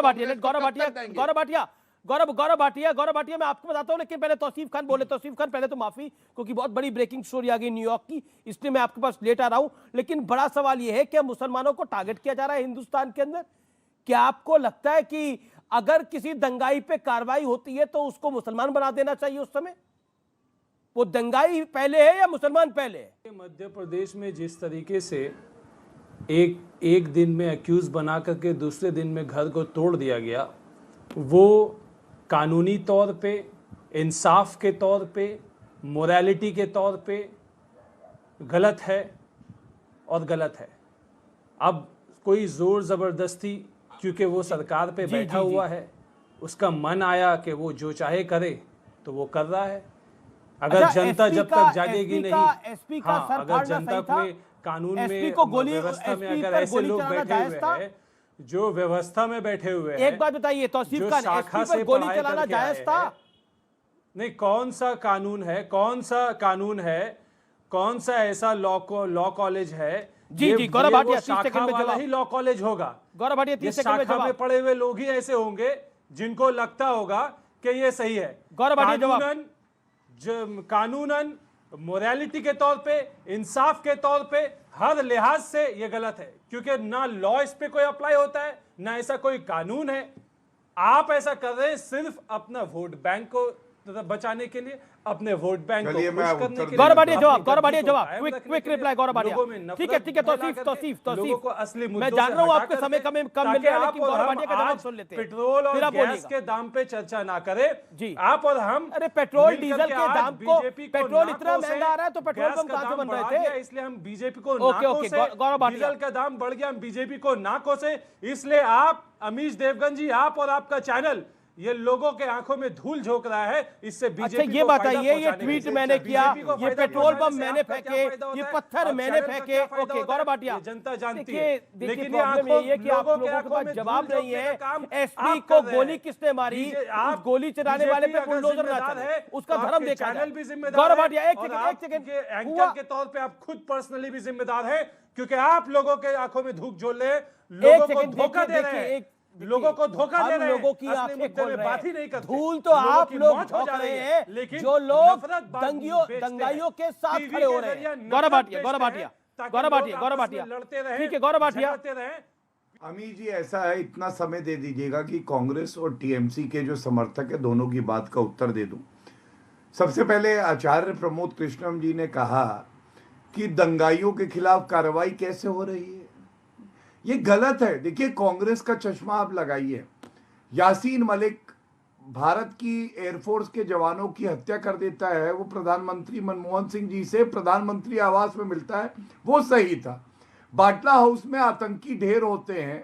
[SPEAKER 1] मैं आपको बताता हूं, लेकिन पहले तौसीफ खान बोले। तौसीफ खान पहले तो माफी, क्योंकि बहुत बड़ी ब्रेकिंग स्टोरी आ गई न्यूयॉर्क की, इसलिए मैं आपके पास लेट आ रहा हूं। लेकिन बड़ा सवाल यह है कि मुसलमानों को टारगेट किया जा रहा है हिंदुस्तान के अंदर। क्या आपको लगता है कि अगर किसी दंगाई पे कार्रवाई होती है तो उसको मुसलमान बना देना चाहिए? उस समय वो दंगाई पहले है या मुसलमान पहले है?
[SPEAKER 11] मध्य प्रदेश में जिस तरीके से एक दिन में अक्यूज बना करके दूसरे दिन में घर को तोड़ दिया गया, वो कानूनी तौर पे, इंसाफ के तौर पे, मोरालिटी के तौर पे गलत है और गलत है। अब कोई जोर जबरदस्ती, क्योंकि वो सरकार पे बैठा हुआ है, उसका मन आया कि वो जो चाहे करे तो वो कर रहा है। अगर जनता जब तक जागेगी नहीं, अगर जनता में कानून में व्यवस्था में अगर ऐसे लोग बैठे हुए हैं जो व्यवस्था में बैठे हुए हैं,
[SPEAKER 1] एक बात बताइए तौसीफ खान, एसपी पर गोली चलाना जायज था?
[SPEAKER 11] नहीं, कौन सा कानून है, कौन सा ऐसा लॉ कॉलेज है?
[SPEAKER 1] जी गौरव भाटिया 30 सेकंड में जवाब।
[SPEAKER 11] ही लॉ कॉलेज होगा।
[SPEAKER 1] गौरव भाटिया 30 सेकंड में जवाब।
[SPEAKER 11] में पढ़े हुए लोग ही ऐसे होंगे जिनको लगता होगा कि ये सही है।
[SPEAKER 1] गौरव भाटिया जवाब।
[SPEAKER 11] कानूनन, मोरालिटी के तौर पे, इंसाफ के तौर पे, हर लिहाज से ये गलत है, क्योंकि ना लॉ इस पे कोई अप्लाई होता है, ना ऐसा कोई कानून है। आप ऐसा कर रहे हैं सिर्फ अपना वोट बैंक को बचाने के लिए, अपने वोट बैंक को खुश करने के लिए।
[SPEAKER 1] गौरव भाटिया जवाब, क्विक रिप्लाई गौरव भाटिया। ठीक है तौसीफ, मैं जान रहा हूं आपके समय कम मिल रहा है, लेकिन गौरव भाटिया का जवाब सुन लेते हैं।
[SPEAKER 11] पेट्रोल और गैस के दाम पे चर्चा ना करें जी। आप और हम,
[SPEAKER 1] अरे पेट्रोल डीजल के दाम को, पेट्रोल इतना महंगा आ रहा है तो पेट्रोल पंप कहां से बन रहे थे?
[SPEAKER 11] इसलिए हम बीजेपी को ना कोसे। डीजल का दाम बढ़ गया, हम बीजेपी को ना कोसे। इसलिए आप, अमीश देवगन जी, आप और आपका चैनल ये लोगों के आंखों में धूल झोंक रहा है। इससे
[SPEAKER 1] अच्छा
[SPEAKER 11] बीजेपी
[SPEAKER 1] ये
[SPEAKER 11] को फायदा
[SPEAKER 1] बताइए, ये
[SPEAKER 11] पहुंचाने
[SPEAKER 1] ट्वीट
[SPEAKER 11] के लिए।
[SPEAKER 1] मैंने किया,
[SPEAKER 11] बीजेपी को
[SPEAKER 1] ये
[SPEAKER 11] फायदा
[SPEAKER 1] पेट्रोल
[SPEAKER 11] पहुंचाने
[SPEAKER 1] पंप
[SPEAKER 11] से
[SPEAKER 1] मैंने
[SPEAKER 11] आपका क्या
[SPEAKER 1] फेंके,
[SPEAKER 11] फायदा होता
[SPEAKER 1] ये
[SPEAKER 11] है?
[SPEAKER 1] पत्थर
[SPEAKER 11] और
[SPEAKER 1] मैंने
[SPEAKER 11] चैनल का
[SPEAKER 1] फेंके।
[SPEAKER 11] क्या फायदा
[SPEAKER 1] ओके,
[SPEAKER 11] होता है?
[SPEAKER 1] गौरव भाटिया,
[SPEAKER 11] ये जनता जानती
[SPEAKER 1] देखिए
[SPEAKER 11] है।
[SPEAKER 1] देखिए
[SPEAKER 11] लेकिन ये
[SPEAKER 1] प्रॉब्लम
[SPEAKER 11] आंखों
[SPEAKER 1] यही है कि आप
[SPEAKER 11] लोगों के
[SPEAKER 1] लोगों के
[SPEAKER 11] आंखों
[SPEAKER 1] पास
[SPEAKER 11] में
[SPEAKER 1] जवाब
[SPEAKER 11] धूल
[SPEAKER 1] नहीं
[SPEAKER 11] झोंकने
[SPEAKER 1] है।
[SPEAKER 11] का काम
[SPEAKER 1] एसपी
[SPEAKER 11] आप
[SPEAKER 1] को
[SPEAKER 11] कर रहे
[SPEAKER 1] गोली
[SPEAKER 11] हैं।
[SPEAKER 1] किसने मारी,
[SPEAKER 11] आप
[SPEAKER 1] उस गोली चलाने वाले पे
[SPEAKER 11] बीजेपी अगर
[SPEAKER 1] बुलडोजर ना
[SPEAKER 11] जिम्मेदार
[SPEAKER 1] चले,
[SPEAKER 11] है,
[SPEAKER 1] उसका
[SPEAKER 11] तो
[SPEAKER 1] धर्म
[SPEAKER 11] आपके
[SPEAKER 1] देखा
[SPEAKER 11] चैनल
[SPEAKER 1] जाए।
[SPEAKER 11] भी जिम्मेदार
[SPEAKER 1] गौरव
[SPEAKER 11] है,
[SPEAKER 1] भाटिया एक
[SPEAKER 11] और
[SPEAKER 1] सेकंड, एक सेकंड
[SPEAKER 11] एंकर
[SPEAKER 1] हुआ
[SPEAKER 11] के तौर पे आप खुद पर्सनली भी जिम्मेदार है, क्योंकि आप लोगों के आंखों में धूप झोल रहे हैं, लोगों को धोखा दे रहे हैं, लोगों को धोखा दे रहे हैं।
[SPEAKER 1] लोगों की
[SPEAKER 11] असली
[SPEAKER 1] आंखें
[SPEAKER 11] मुद्दे
[SPEAKER 1] खोल
[SPEAKER 11] में
[SPEAKER 1] रहे
[SPEAKER 11] बात ही
[SPEAKER 1] हैं।
[SPEAKER 11] नहीं करते।
[SPEAKER 1] धूल तो
[SPEAKER 11] लोगों
[SPEAKER 1] आप
[SPEAKER 11] की
[SPEAKER 1] लोग
[SPEAKER 11] मौत हो
[SPEAKER 1] झोंक
[SPEAKER 11] जा
[SPEAKER 1] रहे
[SPEAKER 11] रही
[SPEAKER 1] हैं,
[SPEAKER 11] लेकिन
[SPEAKER 1] जो लोग
[SPEAKER 11] नफरत बेचते हैं।
[SPEAKER 1] दंगाइयों के साथ
[SPEAKER 11] टीवी
[SPEAKER 1] खड़े हो
[SPEAKER 11] के
[SPEAKER 1] रहे
[SPEAKER 11] जरिए
[SPEAKER 1] हैं।
[SPEAKER 11] नफरत
[SPEAKER 1] गौरव भाटिया,
[SPEAKER 11] बेचते
[SPEAKER 1] गौरव
[SPEAKER 11] हैं,
[SPEAKER 1] भाटिया,
[SPEAKER 11] ताकि
[SPEAKER 1] गौरव
[SPEAKER 11] लोग
[SPEAKER 1] भाटिया, गौरव
[SPEAKER 11] आपस में
[SPEAKER 1] भाटिया,
[SPEAKER 11] लड़ते रहें,
[SPEAKER 1] ठीक है गौरव भाटिया।
[SPEAKER 11] झगड़ते रहें।
[SPEAKER 9] अमी जी ऐसा है, इतना समय दे दीजिएगा कि कांग्रेस और टीएमसी के जो समर्थक है दोनों की बात का उत्तर दे दूं। सबसे पहले आचार्य प्रमोद कृष्णम जी ने कहा कि दंगाइयों के खिलाफ कार्रवाई कैसे हो रही है, ये गलत है। देखिए कांग्रेस का चश्मा आप लगाइए, यासीन मलिक भारत की एयरफोर्स के जवानों की हत्या कर देता है, वो प्रधानमंत्री मनमोहन सिंह जी से प्रधानमंत्री आवास में मिलता है, वो सही था। बाटला हाउस में आतंकी ढेर होते हैं,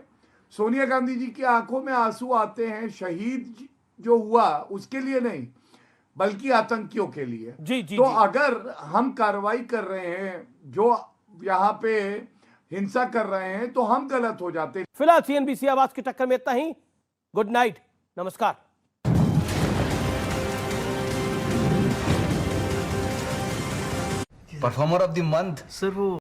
[SPEAKER 9] सोनिया गांधी जी की आंखों में आंसू आते हैं, शहीद जो हुआ उसके लिए नहीं बल्कि आतंकियों के लिए। तो अगर हम कार्रवाई कर रहे हैं, जो यहाँ पे हिंसा कर रहे हैं, तो हम गलत हो जाते हैं।
[SPEAKER 1] फिलहाल सीएनबीसी आवाज की टक्कर में इतना ही। गुड नाइट, नमस्कार।
[SPEAKER 12] Performer of the month sir वो